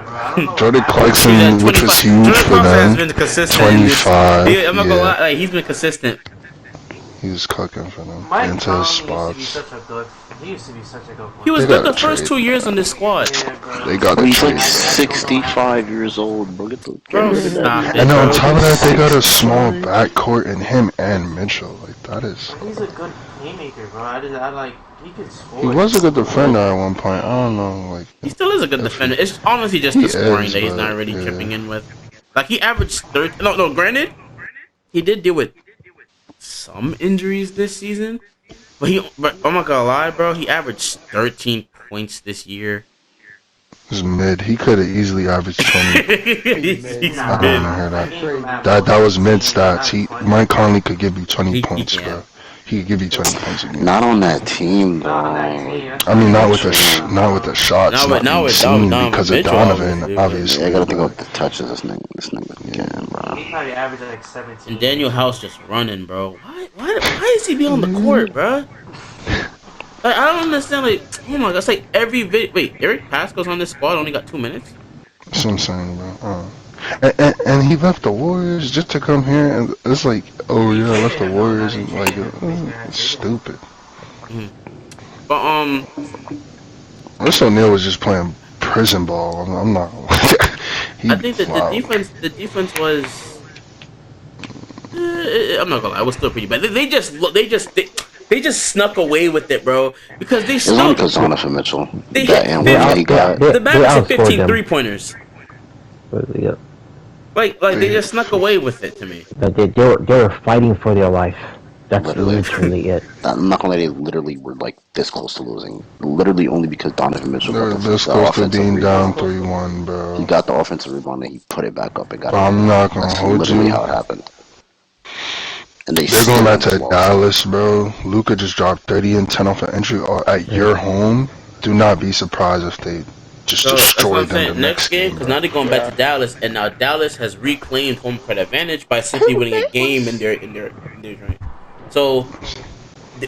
Speaker 2: Jordan
Speaker 1: He's
Speaker 2: Clarkson,
Speaker 1: at
Speaker 2: which was
Speaker 1: 25.
Speaker 2: huge
Speaker 1: Jordan
Speaker 2: for
Speaker 1: Clarkson has
Speaker 2: them.
Speaker 1: been consistent. in this-
Speaker 2: 25.
Speaker 1: I'm not gonna
Speaker 2: Yeah,
Speaker 1: lie, like, he's been consistent.
Speaker 2: he was cooking for them
Speaker 3: Mike
Speaker 2: into
Speaker 3: Conley
Speaker 2: his
Speaker 3: used to be
Speaker 2: spots.
Speaker 3: such a good. He used to be such a good
Speaker 1: He was
Speaker 2: They
Speaker 1: good
Speaker 2: gotta
Speaker 1: the first
Speaker 2: trade.
Speaker 1: 2 years on this squad.
Speaker 3: Yeah, bro.
Speaker 2: They got to
Speaker 5: He's like
Speaker 2: trade.
Speaker 5: 65 years old, bro. Get the.
Speaker 1: Bro,
Speaker 5: Get rid of that.
Speaker 1: stop it,
Speaker 2: And on
Speaker 1: bro.
Speaker 2: top of that, they got a small backcourt in him and Mitchell. Like that is.
Speaker 3: He's a good playmaker, bro. I like. He could score.
Speaker 2: He was a good defender at one point. I don't know, like
Speaker 1: He still is a good defender. It's honestly just
Speaker 2: He
Speaker 1: the scoring
Speaker 2: is,
Speaker 1: that he's
Speaker 2: but,
Speaker 1: not really
Speaker 2: yeah.
Speaker 1: chipping in with. Like he averaged 30. No. Granted, he did deal with some injuries this season, but I'm not gonna lie, bro. He averaged 13 points this year.
Speaker 2: was mid. He could have easily averaged 20.
Speaker 1: He's
Speaker 2: I
Speaker 1: mid.
Speaker 2: don't want to hear that. That was mid stats. Mike Conley could give you 20
Speaker 1: He
Speaker 2: points,
Speaker 1: can.
Speaker 2: bro. He could give you 20 points a game.
Speaker 5: Not on that team, though.
Speaker 2: I mean, not with the shots,
Speaker 1: Not with
Speaker 2: seen
Speaker 1: Donovan
Speaker 2: because of
Speaker 1: Mitchell,
Speaker 2: Donovan,
Speaker 1: obviously.
Speaker 2: obviously.
Speaker 5: Yeah, I gotta think
Speaker 2: but-
Speaker 5: about the touches this nigga can, bro.
Speaker 3: He probably averaged like 17.
Speaker 1: And Daniel House just running, bro. Why is he be on the court, bro? Like, I don't understand. Like, oh my god, it's like every Wait, Eric Pascal's on this squad. Only got 2 minutes.
Speaker 2: That's what I'm saying, bro. And he left the Warriors just to come here, and it's like, oh yeah, I left the
Speaker 3: Yeah, no,
Speaker 2: Warriors,
Speaker 3: they
Speaker 2: and like,
Speaker 3: traded him. Makes me
Speaker 2: it's
Speaker 3: happy.
Speaker 2: stupid.
Speaker 1: Mhm. But
Speaker 2: Russ O'Neal was just playing prison ball. I'm not.
Speaker 1: I
Speaker 2: He
Speaker 1: think that
Speaker 2: wow.
Speaker 1: the defense was. I'm not gonna lie, it was still pretty bad. They just snuck away with it, bro. Because they
Speaker 5: It's only
Speaker 1: still
Speaker 5: because Donovan Mitchell,
Speaker 1: they
Speaker 5: that
Speaker 1: hit
Speaker 5: and
Speaker 7: They
Speaker 5: whatever
Speaker 7: out
Speaker 5: he
Speaker 1: 50.
Speaker 7: they
Speaker 5: got.
Speaker 7: they,
Speaker 1: The
Speaker 7: they
Speaker 1: Mavericks hit
Speaker 7: outscored
Speaker 1: 15
Speaker 7: them.
Speaker 1: pointers.
Speaker 7: Yeah.
Speaker 1: Like they
Speaker 2: They
Speaker 1: just snuck away with it to me.
Speaker 7: But they were fighting for their life. That's
Speaker 5: Literally.
Speaker 7: literally it.
Speaker 5: I'm not gonna lie, they literally were like this close to losing. Literally only because Donovan Mitchell got
Speaker 2: they're this
Speaker 5: the
Speaker 2: close to
Speaker 5: offensive
Speaker 2: being
Speaker 3: This
Speaker 2: down
Speaker 5: rebound.
Speaker 3: close to
Speaker 2: 3-1,
Speaker 5: He
Speaker 2: bro.
Speaker 5: got the offensive rebound and he put it back up and got
Speaker 2: But
Speaker 5: it
Speaker 2: I'm
Speaker 5: again.
Speaker 2: not gonna
Speaker 5: That's
Speaker 2: hold
Speaker 5: literally
Speaker 2: you.
Speaker 5: how it happened. And they
Speaker 2: They're going
Speaker 5: still
Speaker 2: back to
Speaker 5: almost lost.
Speaker 2: Dallas, bro. Luka just dropped 30 and 10 off an entry at
Speaker 7: Yeah.
Speaker 2: your home. Do not be surprised if they just
Speaker 1: So that's what
Speaker 2: destroy
Speaker 1: I'm
Speaker 2: them the
Speaker 1: saying. Next
Speaker 2: next
Speaker 1: game,
Speaker 2: game,
Speaker 1: because
Speaker 2: bro.
Speaker 1: now they're going back to
Speaker 4: Yeah.
Speaker 1: Dallas, and now Dallas has reclaimed home court advantage by simply winning a game in their joint. So,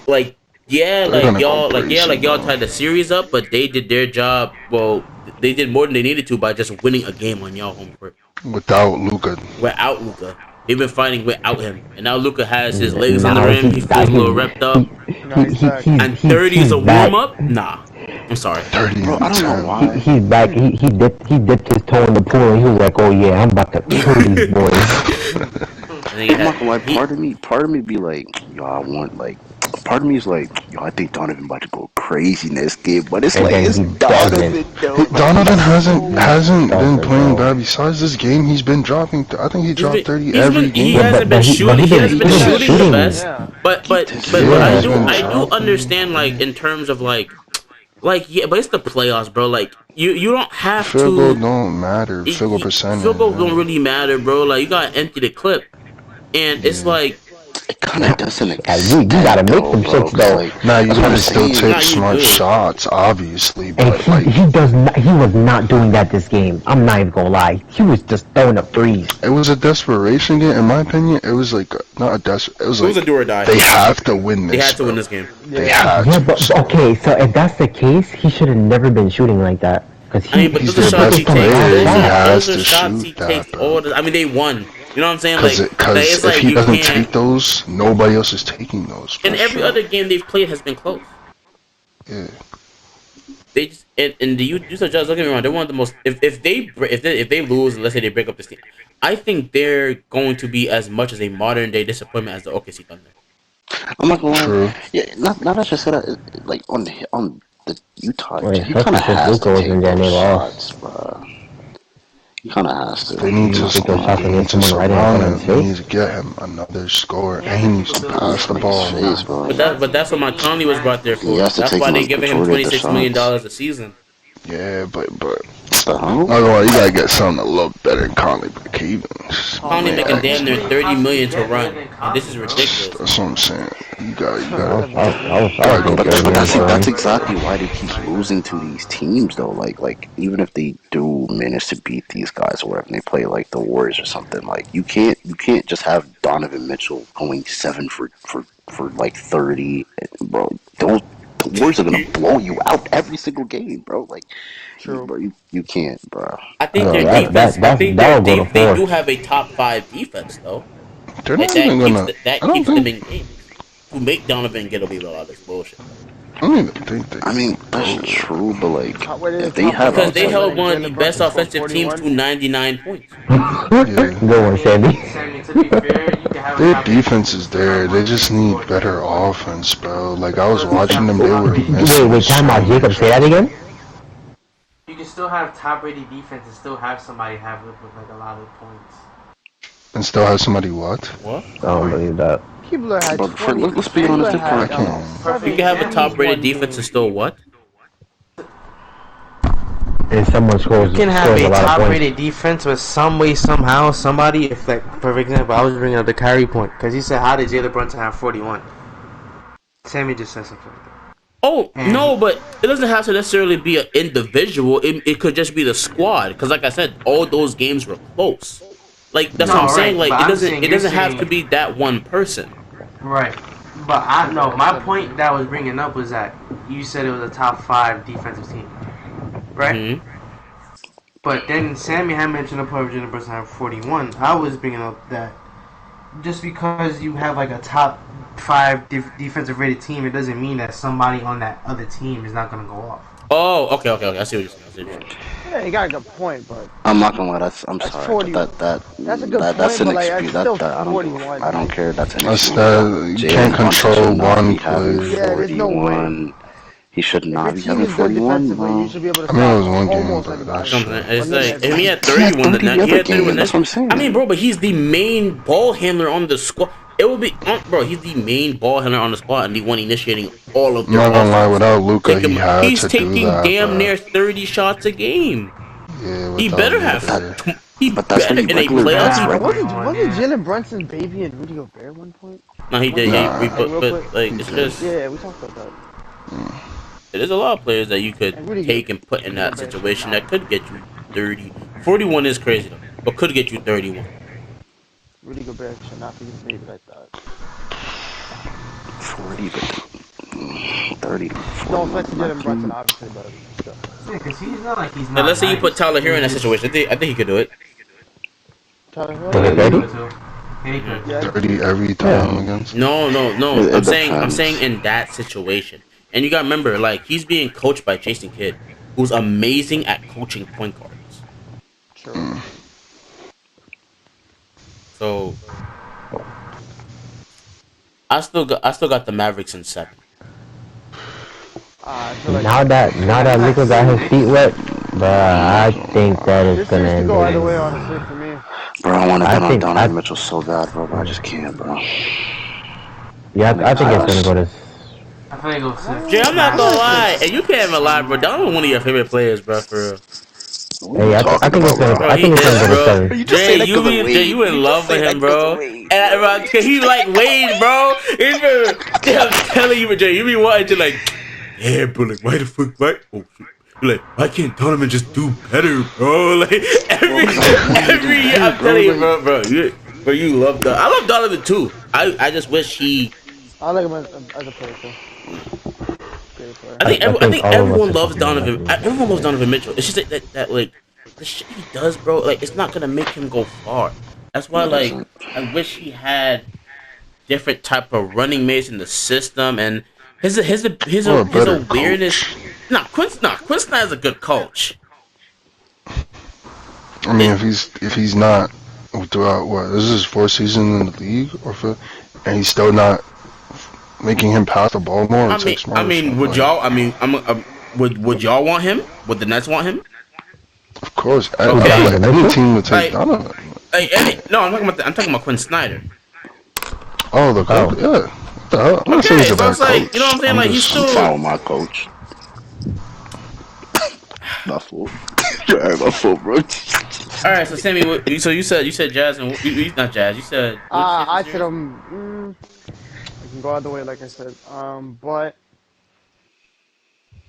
Speaker 1: like, yeah,
Speaker 2: They're gonna go crazy,
Speaker 1: like y'all
Speaker 2: bro.
Speaker 1: tied the series up, but they did their job. Well, they did more than they needed to by just winning a game on y'all home court
Speaker 2: Without Luka,
Speaker 1: without Luca. They've been fighting without him, and now Luca has his legs on the
Speaker 7: Now
Speaker 1: rim. He feels a little repped up,
Speaker 4: Now he's back.
Speaker 1: and 30 is
Speaker 7: he's
Speaker 1: a
Speaker 7: back.
Speaker 1: warm up. Nah, I'm sorry.
Speaker 2: 30
Speaker 5: Bro, I
Speaker 2: and
Speaker 5: don't know
Speaker 2: 10.
Speaker 5: why.
Speaker 7: He's back. He dipped his toe in the pool and he was like, "Oh yeah, I'm about to kill these boys."
Speaker 1: I think
Speaker 5: I'm not gonna lie,
Speaker 1: he
Speaker 5: part of me be like, yo, I want like part of me is like, yo, I think Donovan about to go crazy in this game, but it's
Speaker 7: And
Speaker 5: like
Speaker 7: then
Speaker 5: it's
Speaker 7: he doesn't.
Speaker 5: Donovan though. Like
Speaker 2: Donovan
Speaker 5: he's
Speaker 2: hasn't
Speaker 5: so
Speaker 2: hasn't been
Speaker 7: Doesn't,
Speaker 2: playing
Speaker 7: bro.
Speaker 2: bad. Besides this game, he's been dropping. I think he dropped 30 every
Speaker 1: he
Speaker 7: Yeah,
Speaker 2: game.
Speaker 1: hasn't been shooting. He hasn't
Speaker 7: he
Speaker 1: been
Speaker 7: been
Speaker 1: shooting the
Speaker 7: shooting.
Speaker 1: best.
Speaker 4: Yeah.
Speaker 5: keep this
Speaker 1: But
Speaker 2: Yeah,
Speaker 7: Yeah,
Speaker 2: he's been
Speaker 1: I do
Speaker 2: dropping.
Speaker 1: understand like in terms of like yeah, but it's the playoffs, bro. Like you don't have
Speaker 2: Field goal
Speaker 1: to.
Speaker 2: don't matter. Field goal
Speaker 1: Field
Speaker 2: percentage.
Speaker 1: goals don't
Speaker 2: Yeah.
Speaker 1: really matter, bro. Like you gotta empty the clip, and it's
Speaker 2: Yeah.
Speaker 1: like
Speaker 5: it kind of doesn't
Speaker 7: Yeah, you
Speaker 5: extend
Speaker 7: gotta make
Speaker 5: though,
Speaker 7: them
Speaker 5: bro.
Speaker 7: shits
Speaker 5: Cause
Speaker 7: though.
Speaker 5: like
Speaker 2: Now you
Speaker 5: that's what I'm
Speaker 2: gotta still
Speaker 5: saying.
Speaker 2: take
Speaker 1: nah, you
Speaker 2: smart
Speaker 1: good.
Speaker 2: shots, obviously,
Speaker 7: And
Speaker 2: but like
Speaker 7: he does not. He was not doing that this game. I'm not even gonna lie. He was just throwing up threes.
Speaker 2: it was a desperation game. In my opinion, it was like not a It was
Speaker 1: It was
Speaker 2: like
Speaker 1: a do or die.
Speaker 2: they have to win
Speaker 1: They
Speaker 2: this,
Speaker 1: had to win
Speaker 2: bro.
Speaker 1: this game.
Speaker 2: They
Speaker 4: Yeah.
Speaker 2: had
Speaker 7: Yeah,
Speaker 2: to.
Speaker 7: but
Speaker 2: So
Speaker 7: okay. So if that's the case, he should have never been shooting like that. Cause
Speaker 1: I mean, but
Speaker 2: he's
Speaker 1: those are
Speaker 2: their
Speaker 7: he
Speaker 1: shots
Speaker 7: took
Speaker 2: best
Speaker 1: he
Speaker 7: it from
Speaker 1: takes.
Speaker 2: player.
Speaker 7: last
Speaker 2: He
Speaker 7: shot.
Speaker 2: has
Speaker 1: Those are
Speaker 2: to
Speaker 1: shots
Speaker 2: shoot
Speaker 1: he
Speaker 2: that,
Speaker 1: takes
Speaker 2: bro.
Speaker 1: all the. I mean, they won. You know what I'm saying?
Speaker 2: Cause,
Speaker 1: Like
Speaker 2: cause
Speaker 1: it's
Speaker 2: if
Speaker 1: like
Speaker 2: he
Speaker 1: you
Speaker 2: doesn't
Speaker 1: can't.
Speaker 2: take those, nobody else is taking those.
Speaker 1: And
Speaker 2: For
Speaker 1: every
Speaker 2: sure.
Speaker 1: other game they've played has been close.
Speaker 2: Yeah.
Speaker 1: They just and the Utah Jazz. Don't get me wrong. They're one of the most. If they lose, let's say they break up this team, I think they're going to be as much as a modern day disappointment as the OKC Thunder.
Speaker 5: I'm not gonna lie.
Speaker 2: True.
Speaker 5: Yeah, not that just said that. Like on the Utah,
Speaker 7: Well,
Speaker 5: he kind
Speaker 7: especially
Speaker 5: of
Speaker 7: since
Speaker 5: has to
Speaker 7: Luca was in
Speaker 5: take
Speaker 7: there and
Speaker 5: those
Speaker 7: they lost.
Speaker 5: shots, bro. He kind of has to.
Speaker 2: They need
Speaker 7: You
Speaker 2: to
Speaker 7: take those shots
Speaker 2: they
Speaker 7: and
Speaker 2: need
Speaker 7: get
Speaker 2: to
Speaker 7: someone right in
Speaker 2: surround
Speaker 7: front of his
Speaker 2: him. They need
Speaker 7: face.
Speaker 2: to get him another score,
Speaker 3: He
Speaker 2: and
Speaker 3: has
Speaker 2: he
Speaker 3: the
Speaker 2: needs to
Speaker 3: capability
Speaker 2: pass
Speaker 3: to
Speaker 2: the
Speaker 5: Front
Speaker 3: make
Speaker 5: of his
Speaker 2: ball,
Speaker 3: those
Speaker 5: face,
Speaker 2: man.
Speaker 3: shots.
Speaker 5: bro.
Speaker 3: He has
Speaker 1: But that's what
Speaker 3: the
Speaker 1: Mike Conley was brought there
Speaker 5: He
Speaker 1: for.
Speaker 5: has to
Speaker 1: That's
Speaker 5: take
Speaker 1: why
Speaker 5: some
Speaker 1: they
Speaker 5: of the
Speaker 1: giving him
Speaker 5: majority of the
Speaker 1: $26 million
Speaker 5: shots.
Speaker 1: a season.
Speaker 2: Yeah, but
Speaker 5: What the
Speaker 2: not
Speaker 5: hell?
Speaker 2: gonna lie, you gotta get something a little better than Conley. But Cleveland,
Speaker 3: Oh
Speaker 1: Conley
Speaker 3: man,
Speaker 1: making
Speaker 3: what
Speaker 1: damn near
Speaker 3: can you
Speaker 1: 30
Speaker 3: possibly
Speaker 1: million to
Speaker 3: get better
Speaker 1: run,
Speaker 3: than
Speaker 1: and this is
Speaker 3: Conley, bro?
Speaker 1: ridiculous.
Speaker 2: that's what I'm saying. You
Speaker 7: I was,
Speaker 2: gotta,
Speaker 7: I was, I was, I
Speaker 2: gotta
Speaker 7: was
Speaker 2: go
Speaker 7: gonna
Speaker 5: But
Speaker 7: throw
Speaker 2: get
Speaker 7: him
Speaker 5: but
Speaker 7: in
Speaker 5: that's
Speaker 7: for
Speaker 5: that's
Speaker 7: him.
Speaker 5: exactly why they keep
Speaker 3: Not even
Speaker 5: losing to
Speaker 3: Conley.
Speaker 5: these teams though. Like even if they do manage to beat these guys or whatever, and they play like the Warriors or something. Like you can't just have Donovan Mitchell going 7 for like 30, bro. Those the Warriors are gonna blow you out every single game, bro. Like
Speaker 4: True.
Speaker 5: bro, you can't, bro.
Speaker 1: I think
Speaker 7: Bro,
Speaker 1: their defense. I think
Speaker 7: that'll go to
Speaker 1: they do
Speaker 7: four.
Speaker 1: have a top five defense though.
Speaker 2: they're not even gonna. I
Speaker 1: That
Speaker 2: don't
Speaker 1: keeps them
Speaker 2: think.
Speaker 1: in games. To make Donovan get away with all this bullshit though.
Speaker 2: I don't even think they
Speaker 5: I mean
Speaker 2: can
Speaker 5: that's
Speaker 2: go there.
Speaker 5: true, but like
Speaker 4: Top rated
Speaker 5: if
Speaker 4: and
Speaker 5: they
Speaker 4: top
Speaker 5: have
Speaker 4: 40
Speaker 1: Because they
Speaker 5: outside,
Speaker 4: defense,
Speaker 1: held
Speaker 4: letting
Speaker 1: one of the
Speaker 4: Jalen
Speaker 1: best
Speaker 4: Brunson score
Speaker 1: offensive teams
Speaker 4: 41.
Speaker 1: to 99 points.
Speaker 2: Yeah,
Speaker 7: Good one, Sammy.
Speaker 3: Sammy, to be fair, you can have a
Speaker 2: their
Speaker 3: top 80
Speaker 2: defense
Speaker 3: defense and
Speaker 2: is
Speaker 3: still have
Speaker 2: there. They
Speaker 3: one team
Speaker 2: just
Speaker 3: to
Speaker 2: need
Speaker 3: score
Speaker 2: better
Speaker 3: 31 points.
Speaker 2: offense, bro. Like I was
Speaker 3: Still just
Speaker 2: watching
Speaker 3: have
Speaker 2: them,
Speaker 3: a
Speaker 2: they
Speaker 3: top
Speaker 2: were
Speaker 3: rated
Speaker 2: missing
Speaker 7: Wait, time out,
Speaker 2: so
Speaker 7: Jacob.
Speaker 2: much.
Speaker 7: Say that again.
Speaker 3: You can still have top rated defense and still have somebody have with like a lot of points.
Speaker 2: And still have somebody what?
Speaker 1: What?
Speaker 7: I don't believe that.
Speaker 4: Keebler had
Speaker 5: but
Speaker 4: 20.
Speaker 5: let's be honest,
Speaker 4: Keebler
Speaker 5: they're
Speaker 2: I
Speaker 4: had
Speaker 5: probably
Speaker 2: can't.
Speaker 3: Perfect
Speaker 1: You can have a
Speaker 3: example.
Speaker 1: top
Speaker 4: threes
Speaker 1: rated
Speaker 4: one
Speaker 1: defense
Speaker 4: game.
Speaker 1: and still what?
Speaker 7: And someone
Speaker 3: You can have
Speaker 7: scores
Speaker 3: a
Speaker 7: a lot of
Speaker 3: top
Speaker 7: points.
Speaker 3: rated defense, but some way, somehow, somebody, if like, for example, I was bringing up the Kyrie point, because he said, how did Jalen Brunson have 41? Sammy just said something like that.
Speaker 1: Oh
Speaker 3: And
Speaker 1: no, but it doesn't have to necessarily be an individual. It could just be the squad. Because like I said, all those games were close. Like that's
Speaker 3: No,
Speaker 1: what I'm saying.
Speaker 3: right,
Speaker 1: Like
Speaker 3: but I'm saying
Speaker 1: it
Speaker 3: you're
Speaker 1: doesn't have to
Speaker 3: saying-
Speaker 1: be that one person.
Speaker 3: Right. But I no, my point that I was bringing up was that you said it was a top 5 defensive team. Right?
Speaker 1: Mhm.
Speaker 3: But then Sammy had mentioned a point of Jalen Brunson had 41. I was bringing up that just because you have like a top five defensive rated team, it doesn't mean that somebody on that other team is not going to go off.
Speaker 1: Oh, okay. I see what you're saying. I see what you're saying.
Speaker 4: Yeah, you got a good point, but
Speaker 5: I'm not gonna lie. I'm
Speaker 4: that's
Speaker 5: sorry, but
Speaker 4: 40. That's a good
Speaker 5: that's
Speaker 4: point,
Speaker 5: an
Speaker 4: but like
Speaker 5: excuse.
Speaker 4: that's still
Speaker 5: That I don't give.
Speaker 4: 41.
Speaker 5: I don't care. That's an
Speaker 2: That's
Speaker 5: excuse, bro.
Speaker 2: you can't
Speaker 5: Jalen Brunson
Speaker 2: control
Speaker 5: should not
Speaker 2: one
Speaker 5: be having
Speaker 2: player.
Speaker 4: Yeah, there's no way.
Speaker 5: 41. He should
Speaker 4: If
Speaker 5: not
Speaker 4: your
Speaker 5: be
Speaker 4: team
Speaker 5: having
Speaker 4: is good
Speaker 5: 41,
Speaker 4: defensively, you
Speaker 5: bro.
Speaker 4: should be able to
Speaker 2: I mean, it
Speaker 4: stop
Speaker 2: was one game,
Speaker 4: almost
Speaker 2: but
Speaker 4: everybody.
Speaker 2: that's
Speaker 1: Something.
Speaker 2: true.
Speaker 1: It's
Speaker 4: Or nearly
Speaker 1: like if he
Speaker 4: everybody.
Speaker 1: had
Speaker 5: He had
Speaker 1: 31,
Speaker 5: 30 the
Speaker 1: he
Speaker 5: other
Speaker 1: had 31.
Speaker 5: game. That's what I'm saying.
Speaker 1: I mean, bro, but he's the main ball handler on the squad. It would be, bro. He's the main ball handler on the squad and the one initiating all of
Speaker 2: I'm
Speaker 1: their
Speaker 2: not gonna lie,
Speaker 1: offense.
Speaker 2: without Luca, he had
Speaker 1: He's
Speaker 2: to do
Speaker 1: taking
Speaker 2: that,
Speaker 1: damn
Speaker 2: bro.
Speaker 1: near 30 shots a game.
Speaker 2: Yeah,
Speaker 1: He
Speaker 2: without
Speaker 1: better
Speaker 5: But
Speaker 1: have.
Speaker 5: that,
Speaker 2: Luca.
Speaker 1: He
Speaker 5: but that's
Speaker 1: better
Speaker 5: when he
Speaker 1: in a
Speaker 5: regular
Speaker 1: playoffs.
Speaker 5: bats,
Speaker 1: He,
Speaker 5: right?
Speaker 4: Wasn't Jalen Brunson's baby and Rudy Gobert at one point?
Speaker 1: no, he
Speaker 4: One
Speaker 1: did.
Speaker 4: time?
Speaker 1: Yeah,
Speaker 2: Nah,
Speaker 4: Like real
Speaker 1: but
Speaker 4: quick?
Speaker 1: like
Speaker 2: he
Speaker 1: it's
Speaker 2: did.
Speaker 1: just
Speaker 4: Yeah, we talked about that.
Speaker 1: there's a lot of players that you could
Speaker 4: And Rudy,
Speaker 1: take and put in
Speaker 4: Rudy
Speaker 1: that
Speaker 4: Gobert should
Speaker 1: situation
Speaker 4: not.
Speaker 1: that could get you 30. 41 is crazy though, but could get you 31.
Speaker 4: Rudy Gobert should not be his baby like that.
Speaker 5: 40, but 30,
Speaker 4: No
Speaker 5: 41
Speaker 4: offense to
Speaker 5: in my
Speaker 4: Jalen Brunson,
Speaker 5: opinion.
Speaker 4: obviously, but still.
Speaker 3: Yeah, because he's not like he's
Speaker 1: Now
Speaker 3: not
Speaker 1: let's say you
Speaker 3: nice.
Speaker 1: put Tyler Hero in that
Speaker 3: He's
Speaker 1: situation. I think he could do it.
Speaker 4: Tyler Hero?
Speaker 7: Was
Speaker 3: yeah,
Speaker 7: it
Speaker 3: he
Speaker 7: 30?
Speaker 3: could too. Yeah, he could.
Speaker 4: Yeah,
Speaker 2: 30 every
Speaker 7: Yeah.
Speaker 2: time against.
Speaker 1: No.
Speaker 5: It
Speaker 1: I'm saying
Speaker 5: depends.
Speaker 1: in that situation. And you gotta remember, like, he's being coached by Jason Kidd, who's amazing at coaching point guards.
Speaker 4: true.
Speaker 1: So I still got the Mavericks in 7.
Speaker 4: I feel like
Speaker 7: Now that Luka got his feet wet, but I think that
Speaker 4: this
Speaker 7: it's gonna
Speaker 4: series could
Speaker 7: end
Speaker 4: go either
Speaker 7: in.
Speaker 4: way, honestly, for me.
Speaker 5: Bro, I want to
Speaker 7: I
Speaker 5: bet on
Speaker 7: think
Speaker 5: Donovan Mitchell so bad, bro, but I just can't, bro.
Speaker 7: yeah, I think it's gonna
Speaker 5: Because
Speaker 7: go to.
Speaker 3: I feel like it goes six.
Speaker 1: Jay, I'm not gonna lie,
Speaker 4: Six.
Speaker 1: and you can't even lie, bro. Donovan one of your favorite players, bro. For real.
Speaker 5: what are
Speaker 7: Hey,
Speaker 5: you
Speaker 7: I
Speaker 5: talking
Speaker 7: think
Speaker 5: about,
Speaker 7: it's gonna.
Speaker 5: bro?
Speaker 1: Bro,
Speaker 7: I
Speaker 1: he
Speaker 7: think it's gonna
Speaker 1: is,
Speaker 7: go to
Speaker 1: bro.
Speaker 7: 7.
Speaker 5: You just say that because of
Speaker 1: Jay, you
Speaker 5: Wade.
Speaker 1: in
Speaker 5: You
Speaker 1: love
Speaker 5: just say
Speaker 1: with
Speaker 5: that
Speaker 1: him,
Speaker 5: because
Speaker 1: bro.
Speaker 5: of Wade.
Speaker 1: And bro, cause he like Wade, bro. I'm telling you, Jay, you be wanting to like, yeah, bro. Like, why the fuck, why? Oh, shit. You're like, why can't Donovan just do better, bro? Like every year, I'm telling you, bro, you love Donovan. I love Donovan too. I just wish he.
Speaker 4: I like him as a player, too. Great player.
Speaker 1: I
Speaker 7: think
Speaker 1: think
Speaker 7: all of us
Speaker 1: everyone
Speaker 7: are
Speaker 1: loves
Speaker 7: talking about
Speaker 1: Donovan.
Speaker 7: that.
Speaker 1: Everyone loves Donovan Mitchell. It's just that like the shit he does, bro. Like it's not gonna make him go far. That's why
Speaker 5: It
Speaker 1: like
Speaker 5: doesn't.
Speaker 1: I wish he had different type of running mates in the system and his
Speaker 2: Or a better
Speaker 1: awareness.
Speaker 2: coach.
Speaker 1: Quinn Snyder's a good coach.
Speaker 2: I mean,
Speaker 1: It-
Speaker 2: if he's not throughout what this is his fourth season in the league or fifth, and he's still not making him pass the ball more, it's like smart.
Speaker 1: Would y'all? Would y'all want him? Would the Nets want him?
Speaker 2: Of course,
Speaker 1: Okay.
Speaker 2: any team would take
Speaker 1: Like,
Speaker 2: Donovan.
Speaker 1: no, I'm talking about Quinn Snyder.
Speaker 2: Oh, the coach, yeah. What the hell? I'm not saying
Speaker 1: Okay,
Speaker 2: he's a
Speaker 1: so
Speaker 2: bad
Speaker 1: it's like
Speaker 2: coach.
Speaker 1: you know what I'm saying. Like he's
Speaker 2: just-
Speaker 5: I'm
Speaker 1: still.
Speaker 5: fine with my coach. My fault. Alright, my fault, bro.
Speaker 1: All right, so Sammy, so you said Jazz and you not Jazz. You said
Speaker 4: I said it can go either way, like I said. But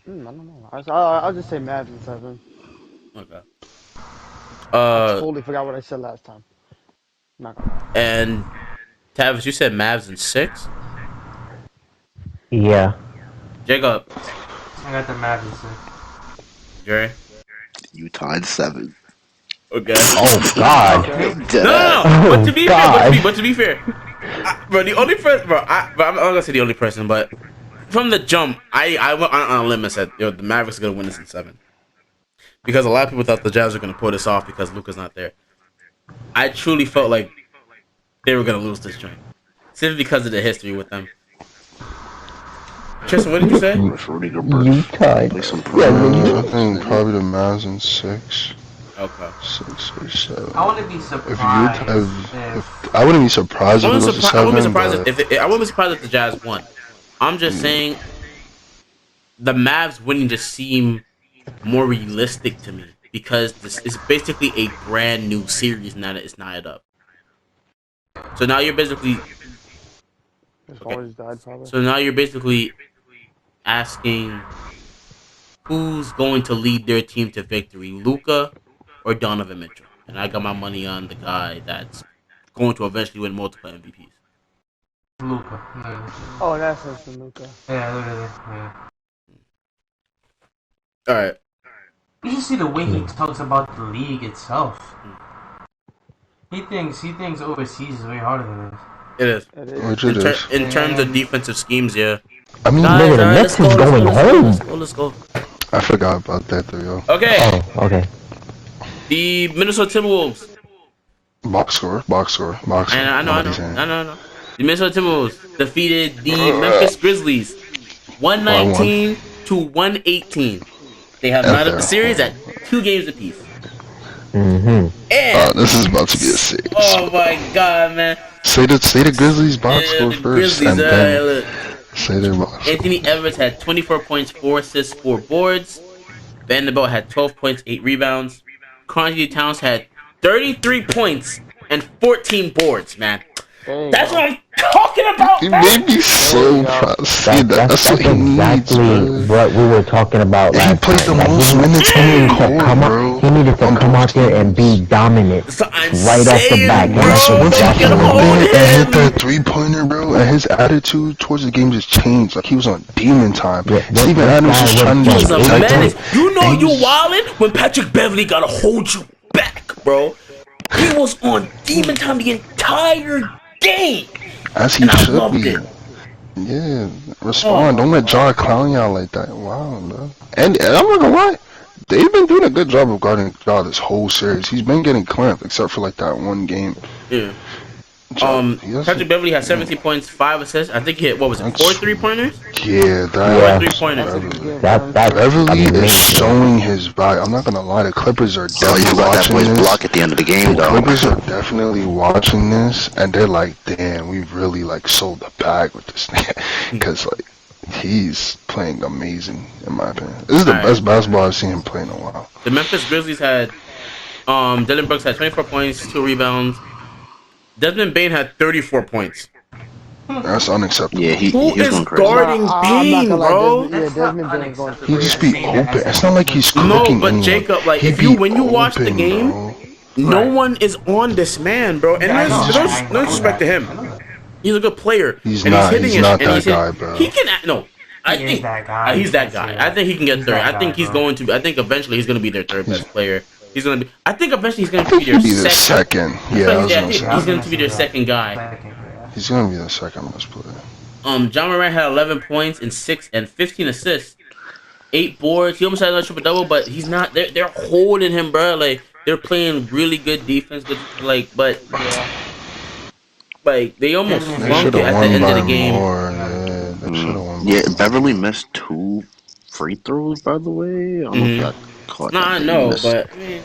Speaker 4: I don't know. I'll just say Mavs in 7.
Speaker 1: okay.
Speaker 4: I totally forgot what I said last time. Not gonna lie.
Speaker 1: And Tavis, you said Mavs in 6.
Speaker 7: Yeah.
Speaker 1: Jacob,
Speaker 3: I got the Mavs in six.
Speaker 1: Jerry.
Speaker 5: Utah in 7.
Speaker 1: Okay.
Speaker 7: Oh God.
Speaker 3: Okay.
Speaker 1: No.
Speaker 7: Oh,
Speaker 1: But to be fair,
Speaker 7: God.
Speaker 1: but to be fair, bro, the only person, I'm not gonna say the only person, but from the jump, I went on a limb and said, yo, the Mavericks are gonna win this in 7 because a lot of people thought the Jazz were gonna pull this off because Luka's not there. I truly felt like they were gonna lose this joint simply because of the history with them. Tristan, what did you say?
Speaker 5: With Rudy Gobert.
Speaker 7: Utah.
Speaker 5: Play some
Speaker 2: I think probably the Mavs in 6,
Speaker 1: Okay.
Speaker 2: 6 or 7.
Speaker 3: I wouldn't be
Speaker 2: If
Speaker 3: surprised
Speaker 2: Utah,
Speaker 3: if
Speaker 2: if I wouldn't be surprised if it goes to 7.
Speaker 1: I wouldn't be surprised
Speaker 2: but
Speaker 1: I wouldn't be surprised if the Jazz won. I'm just saying the Mavs winning just seem more realistic to me because this is basically a brand new series now that it's knotted up. So now you're basically
Speaker 4: His
Speaker 1: Okay.
Speaker 4: always died, probably.
Speaker 1: so now you're basically asking who's going to lead their team to victory, Luka or Donovan Mitchell? And I got my money on the guy that's going to eventually win multiple MVPs.
Speaker 3: Luka. Literally.
Speaker 4: Oh, that's Luka.
Speaker 3: Yeah, literally. Yeah.
Speaker 1: All right.
Speaker 3: You should see the way he talks about the league itself. He thinks overseas is way harder than this.
Speaker 1: It is.
Speaker 4: It is.
Speaker 2: Which it is.
Speaker 1: In terms of defensive schemes, yeah.
Speaker 2: I mean,
Speaker 1: Guys,
Speaker 7: Nigga, the
Speaker 1: alright,
Speaker 7: Mets is going home.
Speaker 1: Let's go.
Speaker 2: I forgot about that though, yo.
Speaker 1: Okay,
Speaker 7: Oh, okay.
Speaker 1: the Minnesota Timberwolves.
Speaker 2: Box score.
Speaker 1: And I know.
Speaker 2: Nobody's in.
Speaker 1: The Minnesota Timberwolves defeated the Memphis Grizzlies 119 to 118. They have knotted up the series at 2 games apiece.
Speaker 7: Mm-hmm.
Speaker 1: And
Speaker 2: This is about to be a series.
Speaker 1: oh my god, man!
Speaker 2: Say the Grizzlies box
Speaker 1: Yeah,
Speaker 2: score
Speaker 1: the
Speaker 2: first,
Speaker 1: Grizzlies,
Speaker 2: and then
Speaker 1: look.
Speaker 2: say their box.
Speaker 1: Anthony Edwards had 24 points, 4 assists, 4 boards. Vanderbilt had 12 points, 8 rebounds. Karl-Anthony Towns had 33 points and 14 boards, man. That's what I'm talking about,
Speaker 2: He
Speaker 1: man.
Speaker 2: made me so proud. See, that's what he needs,
Speaker 7: exactly
Speaker 2: bro.
Speaker 7: what we were talking about
Speaker 2: He
Speaker 7: last
Speaker 2: played
Speaker 7: time.
Speaker 2: the most minutes in the court, bro.
Speaker 7: He needed to come out there and be dominant
Speaker 1: So I'm
Speaker 7: right off the
Speaker 1: saying,
Speaker 7: bat.
Speaker 1: bro,
Speaker 2: Once he
Speaker 1: you
Speaker 2: got
Speaker 1: can
Speaker 2: up
Speaker 1: hold
Speaker 2: there and hit
Speaker 1: him.
Speaker 2: that 3-pointer, bro, and his attitude towards the game just changed. Like he was on demon time.
Speaker 7: Yeah,
Speaker 2: Steven Adams was trying
Speaker 1: He
Speaker 2: to
Speaker 1: was a
Speaker 2: protect him.
Speaker 1: menace. You know
Speaker 2: And
Speaker 1: you
Speaker 2: he's-
Speaker 1: wildin' when Patrick Beverly gotta hold you back, bro. He was on demon time the entire game.
Speaker 2: As he
Speaker 1: And I
Speaker 2: should
Speaker 1: loved
Speaker 2: be.
Speaker 1: it.
Speaker 2: Yeah, respond. Don't let Jaron clown y'all like that. Wow, bro. And I'm not gonna lie, they've been doing a good job of guarding Ja this whole series. He's been getting clamped, except for like that one game.
Speaker 1: Yeah.
Speaker 2: Ja, he doesn't-
Speaker 1: Patrick Beverly had 17 points, 5 assists. I think he hit, what was it, 4 3-pointers?
Speaker 2: Yeah,
Speaker 7: Yeah.
Speaker 1: 4 3-pointers.
Speaker 7: That's
Speaker 2: Beverly is
Speaker 7: amazing.
Speaker 2: showing his value. I'm not gonna lie, the Clippers are
Speaker 5: Oh,
Speaker 2: definitely
Speaker 5: you got that
Speaker 2: watching
Speaker 5: boy's
Speaker 2: this.
Speaker 5: block at the end of the game,
Speaker 2: The
Speaker 5: though.
Speaker 2: Clippers are definitely watching this, and they're like, "Damn, we've really like sold the bag with this nigga," because like he's playing amazing in my opinion. This is the
Speaker 1: Alright.
Speaker 2: best basketball I've seen him play in a while.
Speaker 1: The Memphis Grizzlies had, Dylan Brooks had 24 points, 2 rebounds. Desmond Bain had 34 points.
Speaker 2: That's unacceptable.
Speaker 5: Yeah,
Speaker 1: Who
Speaker 5: he's
Speaker 1: is
Speaker 5: going crazy.
Speaker 1: guarding Bain, bro?
Speaker 4: Desmond going
Speaker 2: He just be open. It's not like he's
Speaker 1: No,
Speaker 2: cooking
Speaker 1: but
Speaker 2: anyone.
Speaker 1: Jacob, like,
Speaker 2: He
Speaker 1: if you
Speaker 2: be
Speaker 1: when you watch the
Speaker 2: open,
Speaker 1: game,
Speaker 2: bro.
Speaker 1: no one is on this man, bro. And
Speaker 3: Yeah, I know.
Speaker 1: no disrespect to him. He's a good player.
Speaker 2: He's
Speaker 1: and
Speaker 2: not-
Speaker 1: He's hitting
Speaker 2: he's
Speaker 1: it,
Speaker 2: not
Speaker 1: and
Speaker 2: that
Speaker 1: he's hitting-
Speaker 2: guy, bro.
Speaker 1: He can act. No, I
Speaker 3: He
Speaker 1: think
Speaker 3: is that guy.
Speaker 1: he's that guy. I think he can get
Speaker 3: He's
Speaker 1: third.
Speaker 3: that
Speaker 1: I think
Speaker 3: guy,
Speaker 1: he's
Speaker 3: bro.
Speaker 1: going to. I think eventually he's going to be their third best player. He's going to be. I think eventually he's going
Speaker 2: I
Speaker 1: to
Speaker 2: think
Speaker 1: be their
Speaker 2: he'd be the
Speaker 1: second.
Speaker 2: second. Yeah, I was gonna
Speaker 1: He's
Speaker 2: say.
Speaker 1: going to be their second guy.
Speaker 2: He's gonna be the second best player.
Speaker 1: John Morant had 11 points and 15 assists, 8 boards. He almost had another triple double, but he's not. They're holding him, bro. Like they're playing really good defense, but like they almost
Speaker 2: They
Speaker 1: flunked
Speaker 2: should
Speaker 1: it
Speaker 2: have
Speaker 1: at the
Speaker 2: won
Speaker 1: end of
Speaker 2: by
Speaker 1: the game.
Speaker 2: more. Yeah, they should have won.
Speaker 5: Yeah,
Speaker 2: by more.
Speaker 5: Beverly missed 2 free throws, by the way. I don't know if y'all caught
Speaker 1: Nah, I
Speaker 5: that.
Speaker 1: know,
Speaker 5: He missed-
Speaker 1: but I mean,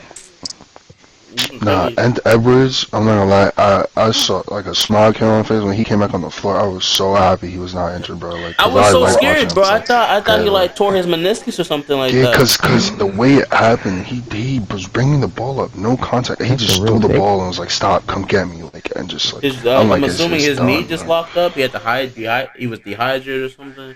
Speaker 2: Nah, and Edwards, I'm not gonna lie, I saw like a smile came on my face when he came back on the floor. I was so happy he was not injured, bro. Like,
Speaker 1: I
Speaker 2: 'cause
Speaker 1: was so
Speaker 2: like
Speaker 1: scared,
Speaker 2: watching
Speaker 1: bro.
Speaker 2: him.
Speaker 1: I thought he
Speaker 2: Yeah,
Speaker 1: like tore his meniscus or something like
Speaker 2: yeah,
Speaker 1: that.
Speaker 2: cause the way it happened, he was bringing the ball up, no contact. He just
Speaker 7: real
Speaker 2: threw the
Speaker 7: big.
Speaker 2: ball and was like, "Stop, come get me!" Like, and just like,
Speaker 1: I'm
Speaker 2: like, it's
Speaker 1: assuming
Speaker 2: just
Speaker 1: his knee
Speaker 2: done,
Speaker 1: just
Speaker 2: bro.
Speaker 1: locked up. He had to he was dehydrated or something.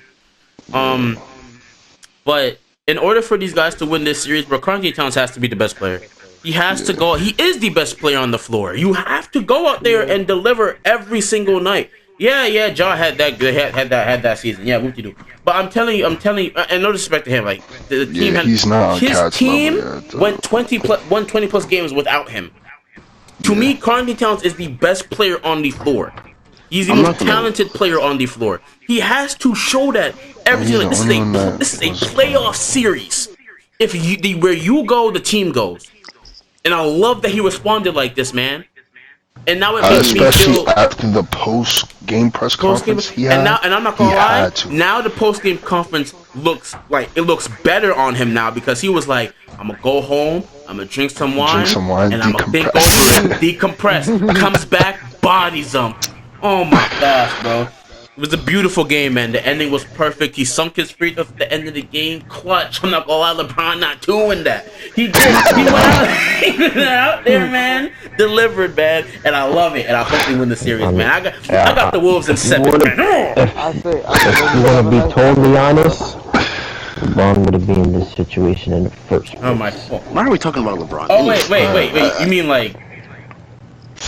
Speaker 1: But in order for these guys to win this series, bro, Karl-Anthony Towns has to be the best player. He has to go. He is the best player on the floor. You have to go out there and deliver every single night. Yeah, Ja had that good, had that season. Yeah, whoop de doo. But I'm telling you, and no disrespect to him, like the team had
Speaker 2: he's not on
Speaker 1: his
Speaker 2: Cat's
Speaker 1: team
Speaker 2: level yet, though.
Speaker 1: won 20 plus games without him. To me, Karl-Anthony Towns is the best player on the floor. He's the
Speaker 5: I'm
Speaker 1: most
Speaker 5: not gonna-
Speaker 1: talented player on the floor. He has to show that every
Speaker 2: He's
Speaker 1: single.
Speaker 2: the only one that
Speaker 1: This is a
Speaker 2: was-
Speaker 1: playoff series. If where you go, the team goes. And I love that he responded like this, man. And now it makes me
Speaker 2: Especially
Speaker 1: feel
Speaker 2: after the post-game press
Speaker 1: post-game.
Speaker 2: conference he had.
Speaker 1: And I'm not gonna
Speaker 2: he
Speaker 1: lie.
Speaker 2: had to.
Speaker 1: Now the post-game conference looks better on him now because he was like, I'm gonna go home, I'm gonna drink some wine, and I'm gonna think
Speaker 2: decompress.
Speaker 1: over it, decompress. Comes back, bodies him. Oh my gosh, bro. It was a beautiful game, man. The ending was perfect. He sunk his feet at the end of the game. Clutch. I'm not gonna lie, LeBron not doing that. He did. He went out, he went out there, man. Delivered, man. And I love it. And I hope we win the series, man. I got the Wolves in 7, man.
Speaker 4: I think
Speaker 7: If you want to be totally honest, LeBron would have been in this situation in the first place.
Speaker 1: Oh my fault.
Speaker 5: Why are we talking about LeBron?
Speaker 1: Oh wait. You mean like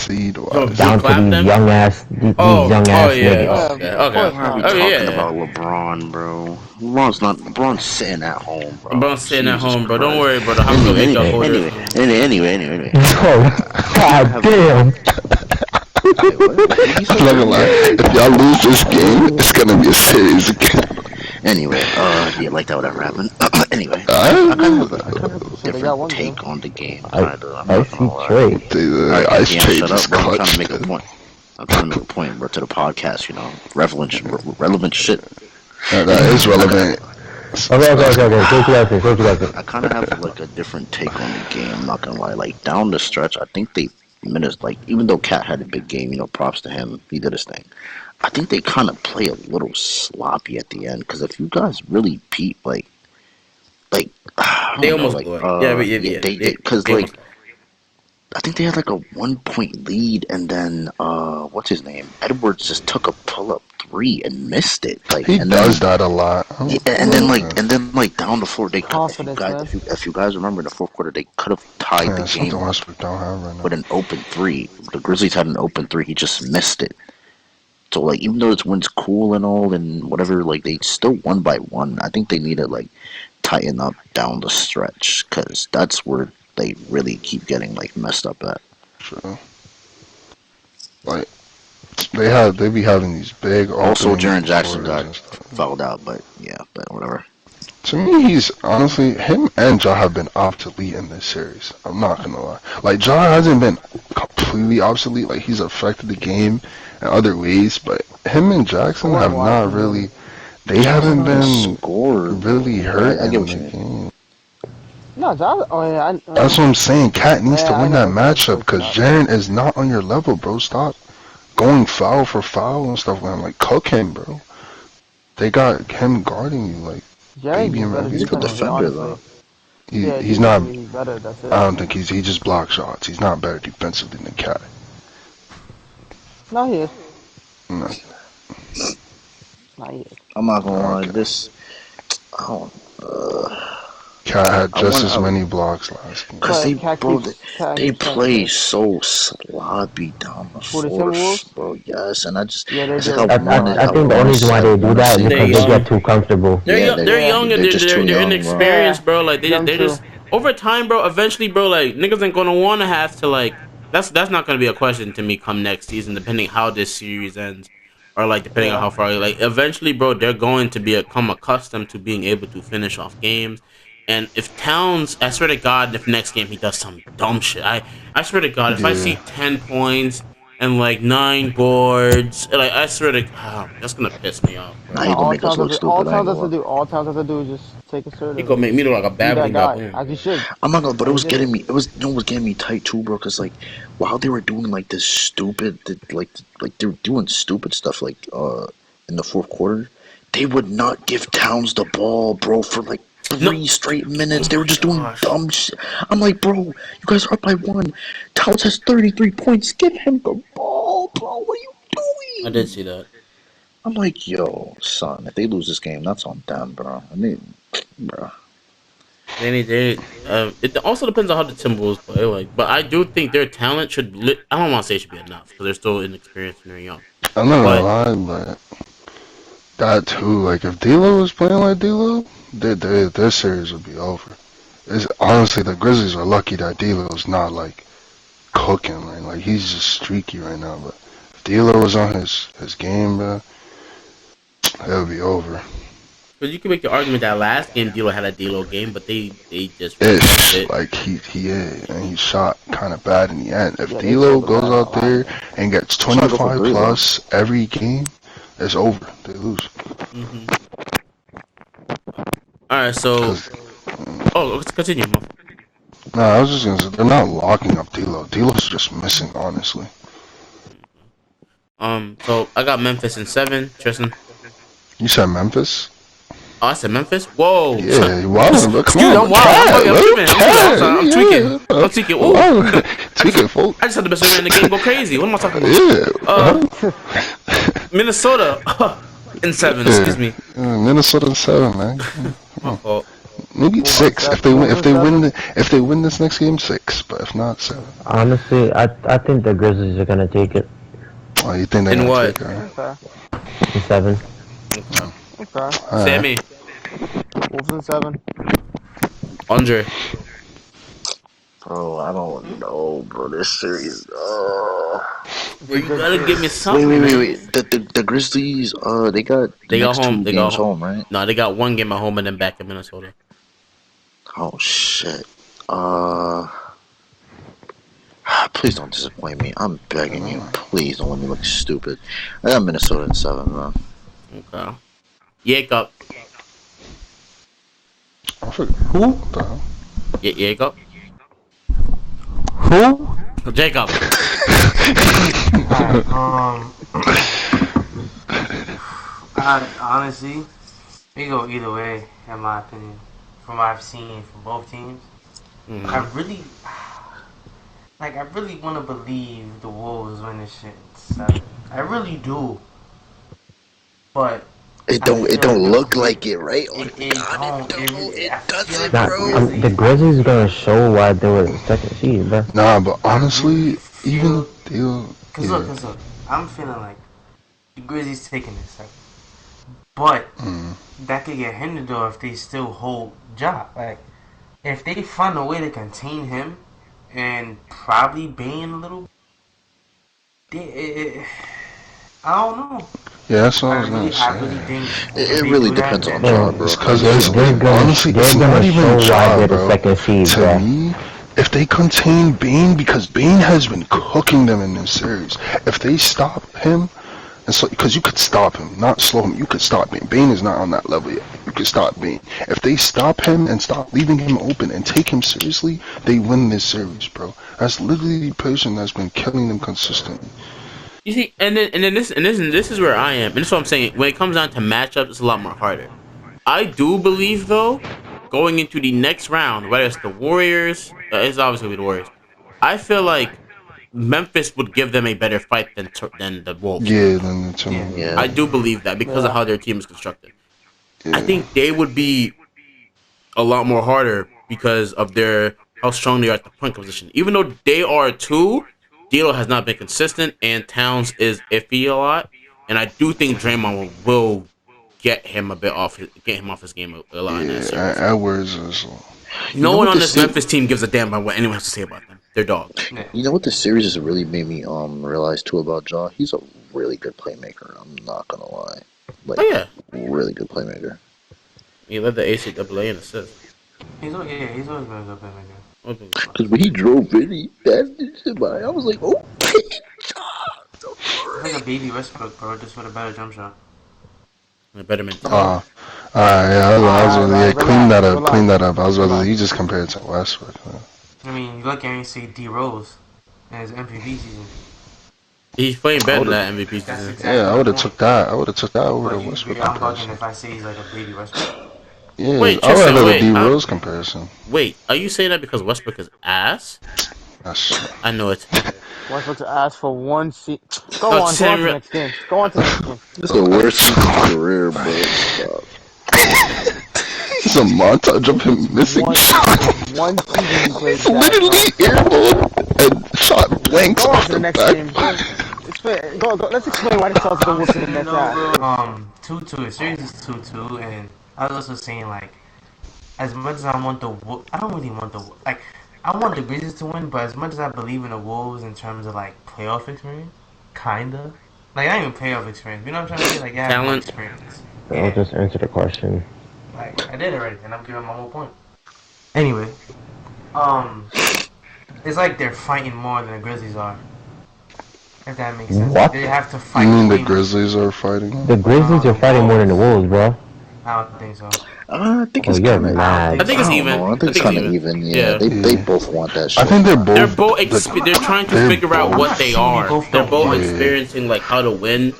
Speaker 2: seed
Speaker 1: Yo,
Speaker 2: wise.
Speaker 1: Drew
Speaker 7: Down to
Speaker 1: clapped
Speaker 7: these
Speaker 1: them.
Speaker 7: young ass, these
Speaker 1: Oh,
Speaker 7: young
Speaker 1: oh
Speaker 7: ass
Speaker 1: yeah,
Speaker 7: niggas.
Speaker 1: oh,
Speaker 4: Yeah,
Speaker 1: okay,
Speaker 4: of
Speaker 1: okay.
Speaker 4: course
Speaker 5: Why are we
Speaker 4: not.
Speaker 1: Oh
Speaker 5: talking
Speaker 1: yeah,
Speaker 5: about LeBron, bro? LeBron's sitting at home, bro.
Speaker 1: LeBron's sitting at
Speaker 5: Jesus
Speaker 1: home, bro. Don't
Speaker 5: Christ.
Speaker 1: worry, bro. The Hanukkah
Speaker 5: Anyway,
Speaker 1: makeup
Speaker 5: anyway,
Speaker 1: holder is
Speaker 5: anyway,
Speaker 1: home.
Speaker 5: anyway.
Speaker 7: Yo,
Speaker 5: I kind of
Speaker 7: god
Speaker 5: have
Speaker 7: damn.
Speaker 5: wait, what did he
Speaker 2: I'm
Speaker 5: say?
Speaker 2: not gonna lie. If y'all lose this game, it's gonna be a series again.
Speaker 5: Anyway, yeah, like that, whatever happened. Anyway, I kind of have a
Speaker 4: So they got
Speaker 5: different
Speaker 4: one game.
Speaker 5: take on the game,
Speaker 7: I
Speaker 5: kind of. I'm
Speaker 7: I
Speaker 5: not gonna
Speaker 7: see
Speaker 5: lie.
Speaker 7: trade.
Speaker 5: All right,
Speaker 2: The ice
Speaker 5: Anthony,
Speaker 2: trade
Speaker 5: shut up,
Speaker 2: just
Speaker 5: bro. I'm trying to
Speaker 2: clutched
Speaker 5: make a
Speaker 2: it.
Speaker 5: point. I'm trying to make a point, bro, to the podcast. Relevant shit.
Speaker 2: That is
Speaker 5: Anyway,
Speaker 2: relevant.
Speaker 7: Okay. Say what you guys think.
Speaker 5: I kind of have like a different take on the game. I'm not gonna lie. Like down the stretch, I think they minutes like even though Cat had a big game, props to him. He did his thing. I think they kind of play a little sloppy at the end because if you guys really peep, like I
Speaker 1: They
Speaker 5: don't know,
Speaker 1: almost
Speaker 5: like
Speaker 1: blew it. Yeah, but
Speaker 5: yeah,
Speaker 1: yeah.
Speaker 5: they because
Speaker 1: They almost
Speaker 5: like I think they had like a 1 point lead, and then what's his name? Edwards just took a pull up three and missed it. Like,
Speaker 2: He
Speaker 5: and
Speaker 2: does
Speaker 5: then
Speaker 2: that a lot.
Speaker 5: yeah,
Speaker 2: Okay.
Speaker 5: and then like down the floor, they could
Speaker 4: Confidence, man.
Speaker 5: if you guys remember in the fourth quarter, they could have tied the
Speaker 2: Yeah, something
Speaker 5: game up
Speaker 2: Westbrook don't have right now.
Speaker 5: with an open three. The Grizzlies had an open three, he just missed it. So like, even though this win's cool and all and whatever, like they still won by one. I think they need to like tighten up down the stretch because that's where they really keep getting like messed up at.
Speaker 2: So, like they be having these big
Speaker 5: Also,
Speaker 2: openings
Speaker 5: Jaron
Speaker 2: for
Speaker 5: Jackson
Speaker 2: scorers
Speaker 5: got
Speaker 2: and stuff.
Speaker 5: fouled out, but yeah, but whatever.
Speaker 2: To me, he's honestly him and Ja have been obsolete in this series. I'm not gonna lie. Like Ja hasn't been completely obsolete. Like he's affected the game in other ways, but him and Jackson have not really. They haven't been
Speaker 5: score
Speaker 2: really hurt
Speaker 5: I get
Speaker 2: in
Speaker 5: what
Speaker 2: the
Speaker 5: you mean.
Speaker 2: game.
Speaker 4: No, John. Oh yeah,
Speaker 2: That's what I'm saying. Cat needs to
Speaker 4: Yeah, I
Speaker 2: win that
Speaker 4: know,
Speaker 2: matchup
Speaker 4: that's
Speaker 2: because
Speaker 4: not-
Speaker 2: Jaron is not on your level, bro. Stop going foul for foul and stuff like that. Like cook him, bro. They got him guarding you like
Speaker 4: Jaren's
Speaker 2: baby
Speaker 4: just better
Speaker 2: and
Speaker 5: He's a good
Speaker 4: defensively,
Speaker 5: defender
Speaker 4: honestly.
Speaker 5: though.
Speaker 4: Yeah,
Speaker 2: he's not.
Speaker 4: defensively he's better. That's it.
Speaker 2: I don't think he just blocks shots. He's not better defensively than Cat.
Speaker 4: Not here.
Speaker 2: No.
Speaker 4: Not here.
Speaker 5: I'm not gonna lie,
Speaker 2: Okay.
Speaker 5: this I don't
Speaker 2: Cat had
Speaker 5: I
Speaker 2: just
Speaker 5: want-
Speaker 2: as many blocks last game.
Speaker 5: cause they
Speaker 4: Cat
Speaker 5: bro
Speaker 4: keeps-
Speaker 5: they,
Speaker 4: Cat
Speaker 5: they
Speaker 4: keeps
Speaker 5: play
Speaker 4: saying,
Speaker 5: so sloppy down the
Speaker 4: Who, the
Speaker 5: floor,
Speaker 4: Timberwolves?
Speaker 5: bro. Yes, and I just
Speaker 4: Yeah, they
Speaker 5: it's
Speaker 4: do.
Speaker 5: like
Speaker 7: I think the only reason why they do that is
Speaker 1: They're
Speaker 7: because they
Speaker 1: young.
Speaker 7: get too comfortable.
Speaker 1: They're
Speaker 5: Yeah,
Speaker 1: young. They're young and
Speaker 5: they're just too
Speaker 1: they're
Speaker 5: young, bro.
Speaker 1: inexperienced, bro. Like
Speaker 4: Young
Speaker 1: they
Speaker 4: too.
Speaker 1: just over time, bro. Eventually, bro. Like niggas ain't gonna want to have to like. That's not gonna be a question to me come next season, depending how this series ends, or like depending on
Speaker 4: Yeah.
Speaker 1: how far. Like eventually, bro, they're going to become accustomed to being able to finish off games. And if Towns, I swear to God, if next game he does some dumb shit, I swear to God, if I
Speaker 2: Yeah.
Speaker 1: see 10 points and like 9 boards, like I swear to, that's gonna piss me off, bro.
Speaker 5: Now you gonna make us look stupid.
Speaker 4: All
Speaker 5: I ain't
Speaker 4: Towns has
Speaker 5: gonna
Speaker 4: to
Speaker 5: lie.
Speaker 4: do. All Towns has to do is just take assertive.
Speaker 1: He gonna make me look like a
Speaker 4: Be that
Speaker 1: babbling
Speaker 4: guy,
Speaker 1: baboon.
Speaker 4: as he should.
Speaker 5: I'm not gonna, but it
Speaker 4: He
Speaker 5: was
Speaker 4: did
Speaker 5: getting
Speaker 4: it.
Speaker 5: me. It was what was getting me tight too, bro. Cause like while they were doing like this stupid, like they were doing stupid stuff like in the fourth quarter, they would not give Towns the ball, bro, for like 3 straight minutes. They were just doing dumb shit. I'm like, bro, you guys are up by 1. Towns has 33 points. Give him the ball, bro. What are you doing?
Speaker 1: I did see that.
Speaker 5: I'm like, yo, son, if they lose this game, that's on them, bro. I mean, bro.
Speaker 1: It also depends on how the Timberwolves play. Like, but I do think their talent should. I don't want to say it should be enough because they're still inexperienced and they're young.
Speaker 2: I'm not
Speaker 1: But-
Speaker 2: gonna lie, but that too. Like if D'Lo was playing like D'Lo, their series would be over. It's honestly the Grizzlies are lucky that D'Lo's not like cooking. Like he's just streaky right now. But if D'Lo was on his game, bro, it would be over.
Speaker 1: Because you can make the argument that last game D'Lo had a D'Lo game, but they just
Speaker 2: Ish,
Speaker 1: it.
Speaker 2: like he is, and he shot kind of bad in the end. If
Speaker 4: Yeah, they
Speaker 2: D'Lo
Speaker 4: shot
Speaker 2: goes
Speaker 4: bad
Speaker 2: out
Speaker 4: a
Speaker 2: there and gets
Speaker 5: Trying to go for
Speaker 2: 25
Speaker 5: three,
Speaker 2: plus every game, it's over. They lose.
Speaker 1: All right, so
Speaker 2: 'Cause-
Speaker 1: let's continue. Mo.
Speaker 2: Nah, I was just gonna say they're not locking up D'Lo. D'Lo's just missing, honestly.
Speaker 1: So I got Memphis in 7. Tristan.
Speaker 2: You said Memphis?
Speaker 1: Oh, I said Memphis. Whoa.
Speaker 2: Yeah, wow, bro,
Speaker 1: Excuse
Speaker 2: come
Speaker 1: me,
Speaker 2: on,
Speaker 1: wow,
Speaker 2: cat,
Speaker 1: I'm
Speaker 2: bro,
Speaker 1: tripping.
Speaker 2: cat,
Speaker 1: I'm tweaking. I'm tweaking. Ooh.
Speaker 2: Wow, tweaking, folks.
Speaker 1: I just had the best player in the game go crazy. What am I talking about?
Speaker 2: Yeah,
Speaker 1: Minnesota in 7. Excuse me.
Speaker 2: Minnesota in 7, man.
Speaker 1: My fault.
Speaker 2: Maybe
Speaker 4: What about
Speaker 2: 6. If
Speaker 4: seven?
Speaker 2: they win,
Speaker 4: Wolves in seven?
Speaker 2: if they win this next game, 6. But if not, 7.
Speaker 7: Honestly, I think the Grizzlies are gonna take it
Speaker 2: Oh, you think they're
Speaker 1: In
Speaker 2: gonna
Speaker 1: what?
Speaker 2: take her?
Speaker 4: Okay.
Speaker 7: in 7.
Speaker 1: Okay.
Speaker 4: Okay.
Speaker 2: Alright.
Speaker 1: Sammy,
Speaker 4: Wolves in 7.
Speaker 1: Andre.
Speaker 5: Bro, I don't know, bro. This series. Oh.
Speaker 1: Bro,
Speaker 4: It's a
Speaker 1: you
Speaker 4: good
Speaker 1: gotta give me
Speaker 4: series.
Speaker 5: Wait,
Speaker 1: something,
Speaker 5: wait, wait,
Speaker 1: man.
Speaker 5: wait. The Grizzlies. They got the
Speaker 1: They got
Speaker 5: next
Speaker 1: home.
Speaker 5: two
Speaker 1: They got
Speaker 5: games
Speaker 1: home.
Speaker 5: home, right?
Speaker 1: No, they got one game at home and then back in Minnesota.
Speaker 5: Oh shit. Please don't disappoint me. I'm begging you. Please don't let me look stupid. I got Minnesota in 7, man.
Speaker 1: Okay. Jacob.
Speaker 2: I forget.
Speaker 7: Who?
Speaker 2: What the hell?
Speaker 1: Jacob.
Speaker 7: Who?
Speaker 1: Jacob.
Speaker 3: Alright, I honestly, we go either way, in my opinion. From what I've seen from both teams, I
Speaker 1: Mm-hmm.
Speaker 3: really, I really want to believe the Wolves win this shit in 7. I really do, but
Speaker 5: It
Speaker 3: I
Speaker 5: don't. It
Speaker 3: feel
Speaker 5: don't
Speaker 3: like the
Speaker 5: look
Speaker 3: Grizz,
Speaker 5: like it, right? Oh
Speaker 3: it
Speaker 5: God, it
Speaker 3: don't,
Speaker 5: don't. It
Speaker 3: I feel like
Speaker 5: doesn't,
Speaker 3: the
Speaker 7: Nah,
Speaker 5: bro.
Speaker 7: the
Speaker 3: Grizzlies.
Speaker 7: Grizzlies are gonna show why they were second seed, bro.
Speaker 2: Nah, but
Speaker 3: I really
Speaker 2: honestly, even
Speaker 3: feel,
Speaker 2: if they'll, yeah.
Speaker 3: cause look, I'm feeling like the Grizzlies taking this 7, but
Speaker 2: Mm.
Speaker 3: that could get hindered though if they still hold Ja. Like if they find a way to contain him and probably Bane a little, I don't know.
Speaker 2: Yeah, that's what I was gonna
Speaker 3: I really
Speaker 2: say.
Speaker 3: think if
Speaker 5: It
Speaker 3: they
Speaker 5: really
Speaker 3: do that,
Speaker 5: depends on
Speaker 3: then
Speaker 5: Ja,
Speaker 7: Bro,
Speaker 2: It's
Speaker 5: bro.
Speaker 2: cause
Speaker 5: It
Speaker 7: they're
Speaker 5: really
Speaker 7: gonna
Speaker 5: does.
Speaker 2: honestly, it's
Speaker 7: they're
Speaker 2: not
Speaker 7: gonna
Speaker 2: even
Speaker 7: show why
Speaker 2: Ja,
Speaker 7: they're the
Speaker 2: bro.
Speaker 7: second seed,
Speaker 2: To
Speaker 7: bro.
Speaker 2: me, if they contain Bane, because Bane has been cooking them in this series. If they stop him, and so because you could stop him, not slow him, you could stop Bane. Bane is not on that level yet. You could stop Bane. If they stop him and stop leaving him open and take him seriously, they win this series, bro. That's literally the person that's been killing them consistently.
Speaker 1: You see, and this is where I am, and this is what I'm saying. When it comes down to matchups, it's a lot more harder. I do believe though, going into the next round, whether it's the Warriors, it's obviously the Warriors. I feel like Memphis would give them a better fight than the Wolves
Speaker 2: Yeah,
Speaker 1: would.
Speaker 2: then the
Speaker 3: yeah,
Speaker 2: Timberwolves.
Speaker 1: I
Speaker 5: Yeah.
Speaker 1: do believe that because of
Speaker 4: Yeah.
Speaker 1: how their team is constructed. I
Speaker 2: Yeah,
Speaker 1: think they would be a lot more harder because of their how strong they are at the point position. Even though they are too, D'Lo has not been consistent, and Towns is iffy a lot. And I do think Draymond will get him off his game a lot in that
Speaker 2: yeah.
Speaker 1: series.
Speaker 2: Edwards is.
Speaker 5: You
Speaker 1: No
Speaker 5: know
Speaker 1: one
Speaker 5: what
Speaker 1: on
Speaker 5: this
Speaker 1: this Memphis team gives a damn about what anyone has to say about them. They're dogs.
Speaker 3: yeah.
Speaker 5: You know what this series has really made me realize too about Ja? He's a really good playmaker. I'm not gonna lie.
Speaker 1: Oh
Speaker 5: Like
Speaker 1: yeah,
Speaker 5: really good playmaker.
Speaker 1: he led the ACAA in assists.
Speaker 3: He's always been a good playmaker.
Speaker 1: What the fuck?
Speaker 5: Cause when he drove in, he dashed this shit by. I was like, okay, Ja,
Speaker 3: He's like a baby Westbrook, bro, just with a better jump shot.
Speaker 1: A better mentality.
Speaker 2: Uh, yeah,
Speaker 4: Alright,
Speaker 2: yeah,
Speaker 4: like, relax,
Speaker 2: clean that
Speaker 4: relax,
Speaker 2: up. I was about to, you
Speaker 4: relax.
Speaker 2: just compared to Westbrook. Man.
Speaker 3: I mean, you look at him and say D Rose in his MVP season.
Speaker 1: He's playing
Speaker 2: I
Speaker 1: better
Speaker 2: would
Speaker 1: than
Speaker 2: have,
Speaker 1: that MVP
Speaker 3: That's
Speaker 1: season.
Speaker 2: yeah,
Speaker 3: exactly the point.
Speaker 2: I would have took that over the
Speaker 3: But you
Speaker 2: Westbrook
Speaker 3: agree, I'm bugging
Speaker 2: comparison.
Speaker 3: if I say he's like a baby Westbrook.
Speaker 2: Yeah,
Speaker 1: Wait,
Speaker 2: I'd
Speaker 1: Tristan,
Speaker 2: rather the
Speaker 1: wait.
Speaker 2: D Rose comparison.
Speaker 1: Wait, are you saying that because Westbrook is ass?
Speaker 2: That's
Speaker 1: I know it.
Speaker 4: Westbrook to ask for one seat. Go
Speaker 1: No,
Speaker 4: on. Go on to the
Speaker 1: Sam,
Speaker 4: next game. Go on to the next game.
Speaker 5: That's the worst in his career, bro. Stop.
Speaker 2: it's a montage of him missing
Speaker 4: One,
Speaker 2: shots.
Speaker 4: one season he played
Speaker 2: He's
Speaker 4: that,
Speaker 2: literally
Speaker 4: bro.
Speaker 2: airball and shot blanks
Speaker 4: Go on
Speaker 2: off
Speaker 4: to the
Speaker 2: the
Speaker 4: next
Speaker 2: back.
Speaker 4: game. Go. Let's explain why the Celtics are
Speaker 3: I'm
Speaker 4: whooping the
Speaker 3: saying
Speaker 4: Nets
Speaker 3: though,
Speaker 4: ass.
Speaker 3: bro, 2-2. The series is 2-2, and I was also saying like, as much as I want I don't really want like, I want the Grizzlies to win, but as much as I believe in the Wolves in terms of like playoff experience, kinda, like not even playoff experience. You know what I'm trying to say? Like, you have more
Speaker 1: talent.
Speaker 3: experience.
Speaker 7: I'll
Speaker 3: Yeah,
Speaker 7: just answer the question.
Speaker 3: like I did already, and I'm giving my whole point. Anyway, um, it's like they're fighting more than the Grizzlies are. If that makes sense, like
Speaker 7: What?
Speaker 3: they have to
Speaker 2: You
Speaker 3: fight
Speaker 2: mean the
Speaker 3: way more.
Speaker 2: Grizzlies are fighting?
Speaker 7: The Grizzlies are fighting more than the Wolves, bro.
Speaker 3: I don't think so.
Speaker 5: I think
Speaker 7: Oh,
Speaker 5: it's
Speaker 7: you're
Speaker 5: kind of.
Speaker 3: I don't
Speaker 7: mad.
Speaker 3: think
Speaker 1: I think
Speaker 3: so.
Speaker 1: it's
Speaker 5: I don't
Speaker 1: even.
Speaker 5: know. I
Speaker 1: I
Speaker 5: think it's
Speaker 1: think it's
Speaker 5: kind of
Speaker 1: even.
Speaker 5: even. Yeah,
Speaker 1: Yeah.
Speaker 5: they both want that
Speaker 2: I
Speaker 5: shit.
Speaker 2: think they're
Speaker 1: They're
Speaker 2: both.
Speaker 1: both they're trying to
Speaker 2: they're
Speaker 1: figure out
Speaker 2: both.
Speaker 1: what they
Speaker 3: I'm not saying
Speaker 1: are.
Speaker 3: they both
Speaker 1: They're
Speaker 3: don't
Speaker 1: both
Speaker 3: want
Speaker 2: it.
Speaker 1: experiencing like how to win.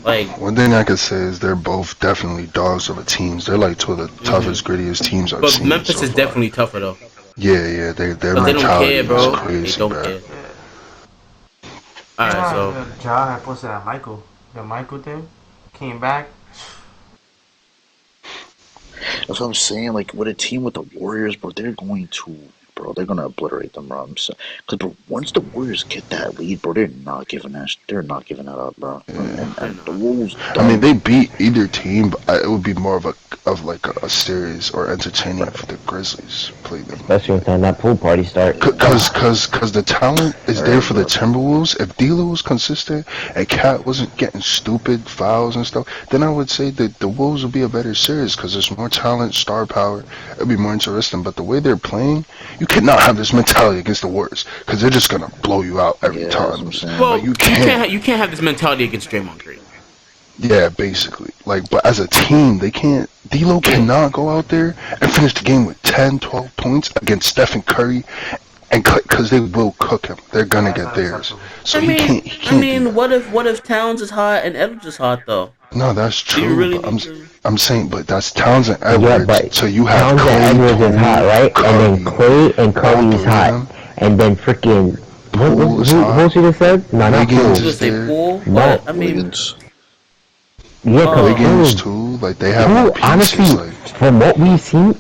Speaker 1: Like
Speaker 2: One thing I could say is they're both definitely dogs of a teams. They're like two of the toughest, grittiest teams I've
Speaker 1: but
Speaker 2: seen
Speaker 1: Memphis
Speaker 2: so
Speaker 1: is
Speaker 2: far.
Speaker 1: definitely tougher though.
Speaker 2: Yeah, their
Speaker 1: Cause they don't
Speaker 2: mentality
Speaker 1: care,
Speaker 2: is
Speaker 1: bro. They
Speaker 2: crazy,
Speaker 1: don't
Speaker 2: bro.
Speaker 1: care.
Speaker 3: Yeah.
Speaker 1: Alright, so
Speaker 3: Ja had posted the Michael thing. Came back.
Speaker 5: That's what I'm saying. Like with a team with the Warriors, bro, they're gonna obliterate them, bro. Because bro, once the Warriors get that lead, bro, they're not giving that up, bro.
Speaker 2: Yeah.
Speaker 1: They're
Speaker 5: And the
Speaker 1: not.
Speaker 5: Wolves
Speaker 2: I mean,
Speaker 5: don't.
Speaker 2: they beat either team, but it would be more of like a series or entertaining for the Grizzlies play them.
Speaker 7: Especially when that pool party start.
Speaker 2: Cause the talent is
Speaker 5: All
Speaker 2: there
Speaker 5: right,
Speaker 2: for the
Speaker 5: bro.
Speaker 2: Timberwolves. If D'Lo was consistent and Cat wasn't getting stupid fouls and stuff, then I would say that the Wolves would be a better series because there's more talent, star power. It'd be more interesting. But the way they're playing, you cannot have this mentality against the Warriors because they're just gonna blow you out every
Speaker 5: Yeah, that's
Speaker 2: time.
Speaker 5: what I'm saying.
Speaker 2: Like
Speaker 1: Well,
Speaker 2: you can't.
Speaker 1: you can't have this mentality against Draymond Green.
Speaker 2: Yeah, basically. Like, but as a team, they can't. D'Lo cannot go out there and finish the game with 10, 12 points against Stephen Curry, and because they will cook him. They're gonna
Speaker 3: That's
Speaker 2: get theirs.
Speaker 3: unacceptable.
Speaker 2: So he can't. He can't do that.
Speaker 1: What if Towns is hot and Edwards is hot though?
Speaker 2: No, that's
Speaker 1: Do you
Speaker 2: true.
Speaker 1: really
Speaker 2: But
Speaker 1: need to?
Speaker 2: I'm saying, but that's Townsend
Speaker 7: Yeah,
Speaker 2: Edwards.
Speaker 7: but
Speaker 2: So you have
Speaker 7: Towns
Speaker 2: Clay,
Speaker 7: and Edwards is hot,
Speaker 2: Poole,
Speaker 7: right? And then
Speaker 2: Curry.
Speaker 7: Clay and
Speaker 2: All
Speaker 7: Curry
Speaker 2: three
Speaker 7: is
Speaker 2: of
Speaker 7: hot.
Speaker 2: them.
Speaker 7: And then freaking
Speaker 2: Poole is
Speaker 7: who
Speaker 2: hot.
Speaker 7: else you just said? No, not
Speaker 2: Wiggins
Speaker 1: I was
Speaker 7: Poole.
Speaker 1: gonna
Speaker 2: is
Speaker 1: say
Speaker 2: there.
Speaker 1: Poole,
Speaker 7: No.
Speaker 1: but I mean,
Speaker 5: Wiggins.
Speaker 7: Yeah, cause
Speaker 2: Wiggins too. Like they have
Speaker 7: Poole,
Speaker 2: pieces.
Speaker 7: honestly,
Speaker 2: Like
Speaker 7: from what we've seen,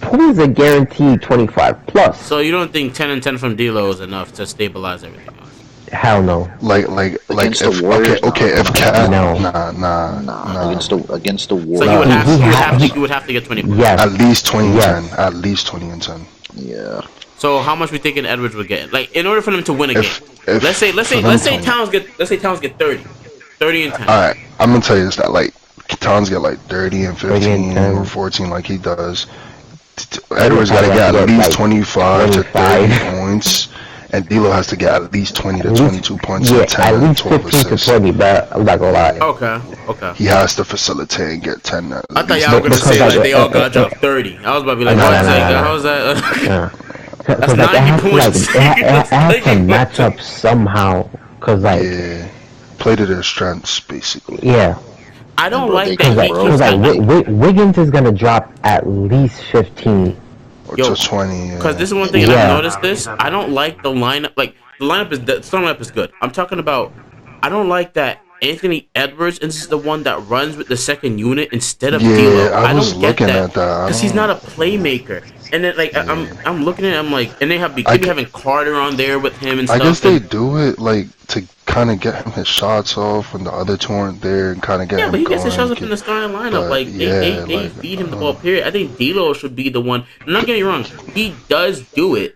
Speaker 7: Poole is a guaranteed 25 plus.
Speaker 1: so you don't think 10 and 10 from D'Lo is enough to stabilize everything else?
Speaker 7: Hell no.
Speaker 5: Against the
Speaker 2: if
Speaker 5: Warriors,
Speaker 2: if
Speaker 5: no,
Speaker 2: Cat
Speaker 7: No.
Speaker 2: nah.
Speaker 5: Against the
Speaker 1: So
Speaker 5: Warriors.
Speaker 7: No,
Speaker 1: you would have to get 20 points.
Speaker 7: Yes.
Speaker 2: At least 20 and
Speaker 7: Yes.
Speaker 2: 10. At least 20 and 10.
Speaker 5: Yeah.
Speaker 1: So how much we thinking Edwards would get? Like in order for them to win a game,
Speaker 2: If
Speaker 1: let's say
Speaker 2: for them to-
Speaker 1: Towns get 30 and 10.
Speaker 2: Alright, I'm gonna tell you this that like Towns get like 30 and
Speaker 7: 30 and
Speaker 2: 15
Speaker 7: 10.
Speaker 2: or 14 like he does. Edwards gotta
Speaker 7: probably
Speaker 2: get
Speaker 7: have to
Speaker 2: at
Speaker 7: get,
Speaker 2: least
Speaker 7: like,
Speaker 2: 25 to 30
Speaker 7: 25.
Speaker 2: points. And D'Lo has to get at least 20 to
Speaker 7: At least-
Speaker 2: 22 points
Speaker 7: Yeah,
Speaker 2: and 10
Speaker 7: at
Speaker 2: and
Speaker 7: least
Speaker 2: 12
Speaker 7: 15 to
Speaker 2: assists.
Speaker 7: 20, but I'm not gonna lie.
Speaker 1: Okay.
Speaker 2: He has to facilitate and get 10 at
Speaker 1: I thought
Speaker 2: least.
Speaker 1: y'all were gonna
Speaker 7: Because,
Speaker 1: say
Speaker 7: like,
Speaker 1: like they all got dropped 30. I was about to be like,
Speaker 7: No,
Speaker 1: what?
Speaker 7: no, no,
Speaker 1: Like,
Speaker 7: no, no.
Speaker 1: how's that?
Speaker 7: Yeah.
Speaker 1: That's
Speaker 7: Cause like,
Speaker 1: 90 points.
Speaker 7: it has to match up somehow. Cause like,
Speaker 2: Yeah. Play to their strengths, basically.
Speaker 7: yeah.
Speaker 1: I don't
Speaker 5: Bro,
Speaker 1: like
Speaker 5: they
Speaker 1: that
Speaker 7: Cause
Speaker 1: he
Speaker 7: like,
Speaker 1: keeps
Speaker 7: cause like
Speaker 1: acting.
Speaker 7: Wiggins is gonna drop at least 15.
Speaker 2: Or
Speaker 1: Yo,
Speaker 2: to 20.
Speaker 1: Because this is one thing, and
Speaker 7: Yeah.
Speaker 1: I've noticed this. I don't like the lineup. Like the starting lineup is good. I'm talking about. I don't like that Anthony Edwards is the one that runs with the second unit instead of
Speaker 2: Yeah,
Speaker 1: D'Lo.
Speaker 2: I was
Speaker 1: don't get
Speaker 2: looking
Speaker 1: that
Speaker 2: at that.
Speaker 1: because he's not a playmaker. And then like I'm looking at it, I'm like, and they have
Speaker 2: I
Speaker 1: be having Carter on there with him and
Speaker 2: I
Speaker 1: stuff.
Speaker 2: guess they
Speaker 1: and-
Speaker 2: do it like to kind of get him his shots off when the other two aren't there and kind of get
Speaker 1: yeah,
Speaker 2: him
Speaker 1: but he gets
Speaker 2: going.
Speaker 1: his shots up in the starting lineup.
Speaker 2: but
Speaker 1: Like
Speaker 2: yeah,
Speaker 1: they
Speaker 2: like,
Speaker 1: feed him the ball. Period. I think D'Lo should be the one. I'm not getting me wrong. He does do it.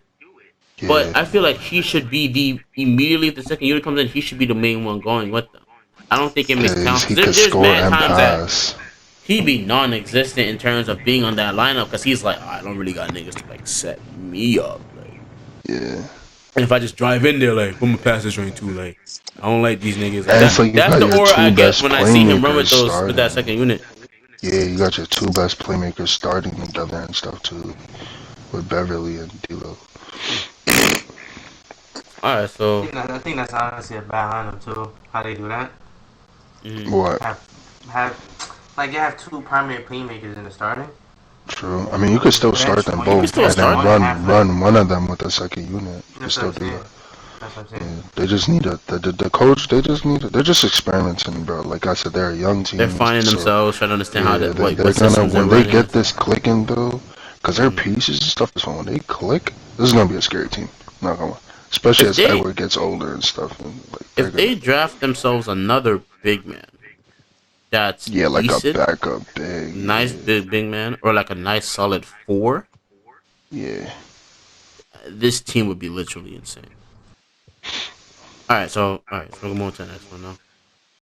Speaker 2: yeah.
Speaker 1: But I feel like he should be immediately if the second unit comes in, he should be the main one going with them. I don't think it makes sense.
Speaker 2: he
Speaker 1: There's
Speaker 2: could score
Speaker 1: mad
Speaker 2: and
Speaker 1: times that
Speaker 2: pass.
Speaker 1: he be non-existent in terms of being on that lineup because he's like, I don't really got niggas to like set me up. Like,
Speaker 2: Yeah.
Speaker 1: and if I just drive in there, like, I'm gonna pass this train too. Like, I don't like these niggas.
Speaker 2: And it's like you
Speaker 1: That's
Speaker 2: got
Speaker 1: the
Speaker 2: your
Speaker 1: aura I
Speaker 2: two
Speaker 1: get
Speaker 2: best
Speaker 1: when I see him run with
Speaker 2: playmakers
Speaker 1: those with that
Speaker 2: starting.
Speaker 1: second unit.
Speaker 2: Yeah, you got your two best playmakers starting together and stuff too, with Beverly and D'Lo.
Speaker 1: All right, so
Speaker 3: I think that's honestly a bad lineup too. How they do that?
Speaker 2: What?
Speaker 3: You have two primary playmakers in the starting.
Speaker 2: True. I mean, you could still start them
Speaker 3: You can
Speaker 2: both
Speaker 1: still
Speaker 2: and
Speaker 1: start
Speaker 2: then
Speaker 3: them.
Speaker 2: run one of them with the second unit. You could
Speaker 3: That's
Speaker 2: still
Speaker 3: what I'm
Speaker 2: do
Speaker 3: saying.
Speaker 2: that.
Speaker 3: That's what I'm saying.
Speaker 2: Yeah, they just need the coach. They just need they're just experimenting, bro. Like I said, they're a young team.
Speaker 1: they're finding
Speaker 2: so,
Speaker 1: themselves, trying to understand how
Speaker 2: yeah,
Speaker 1: to what
Speaker 2: they're
Speaker 1: systems
Speaker 2: gonna
Speaker 1: they're
Speaker 2: when they
Speaker 1: running.
Speaker 2: get this clicking though, because their pieces and stuff is when they click. This is gonna be a scary team. Not gonna lie. Especially
Speaker 1: If
Speaker 2: as
Speaker 1: they-
Speaker 2: Edward gets older and stuff. And, like,
Speaker 1: If they draft themselves another big man, that's
Speaker 2: yeah, like
Speaker 1: decent,
Speaker 2: a backup big,
Speaker 1: nice big man, or like a nice solid 4,
Speaker 2: yeah.
Speaker 1: this team would be literally insane. All right, so we'll move on to the next one now.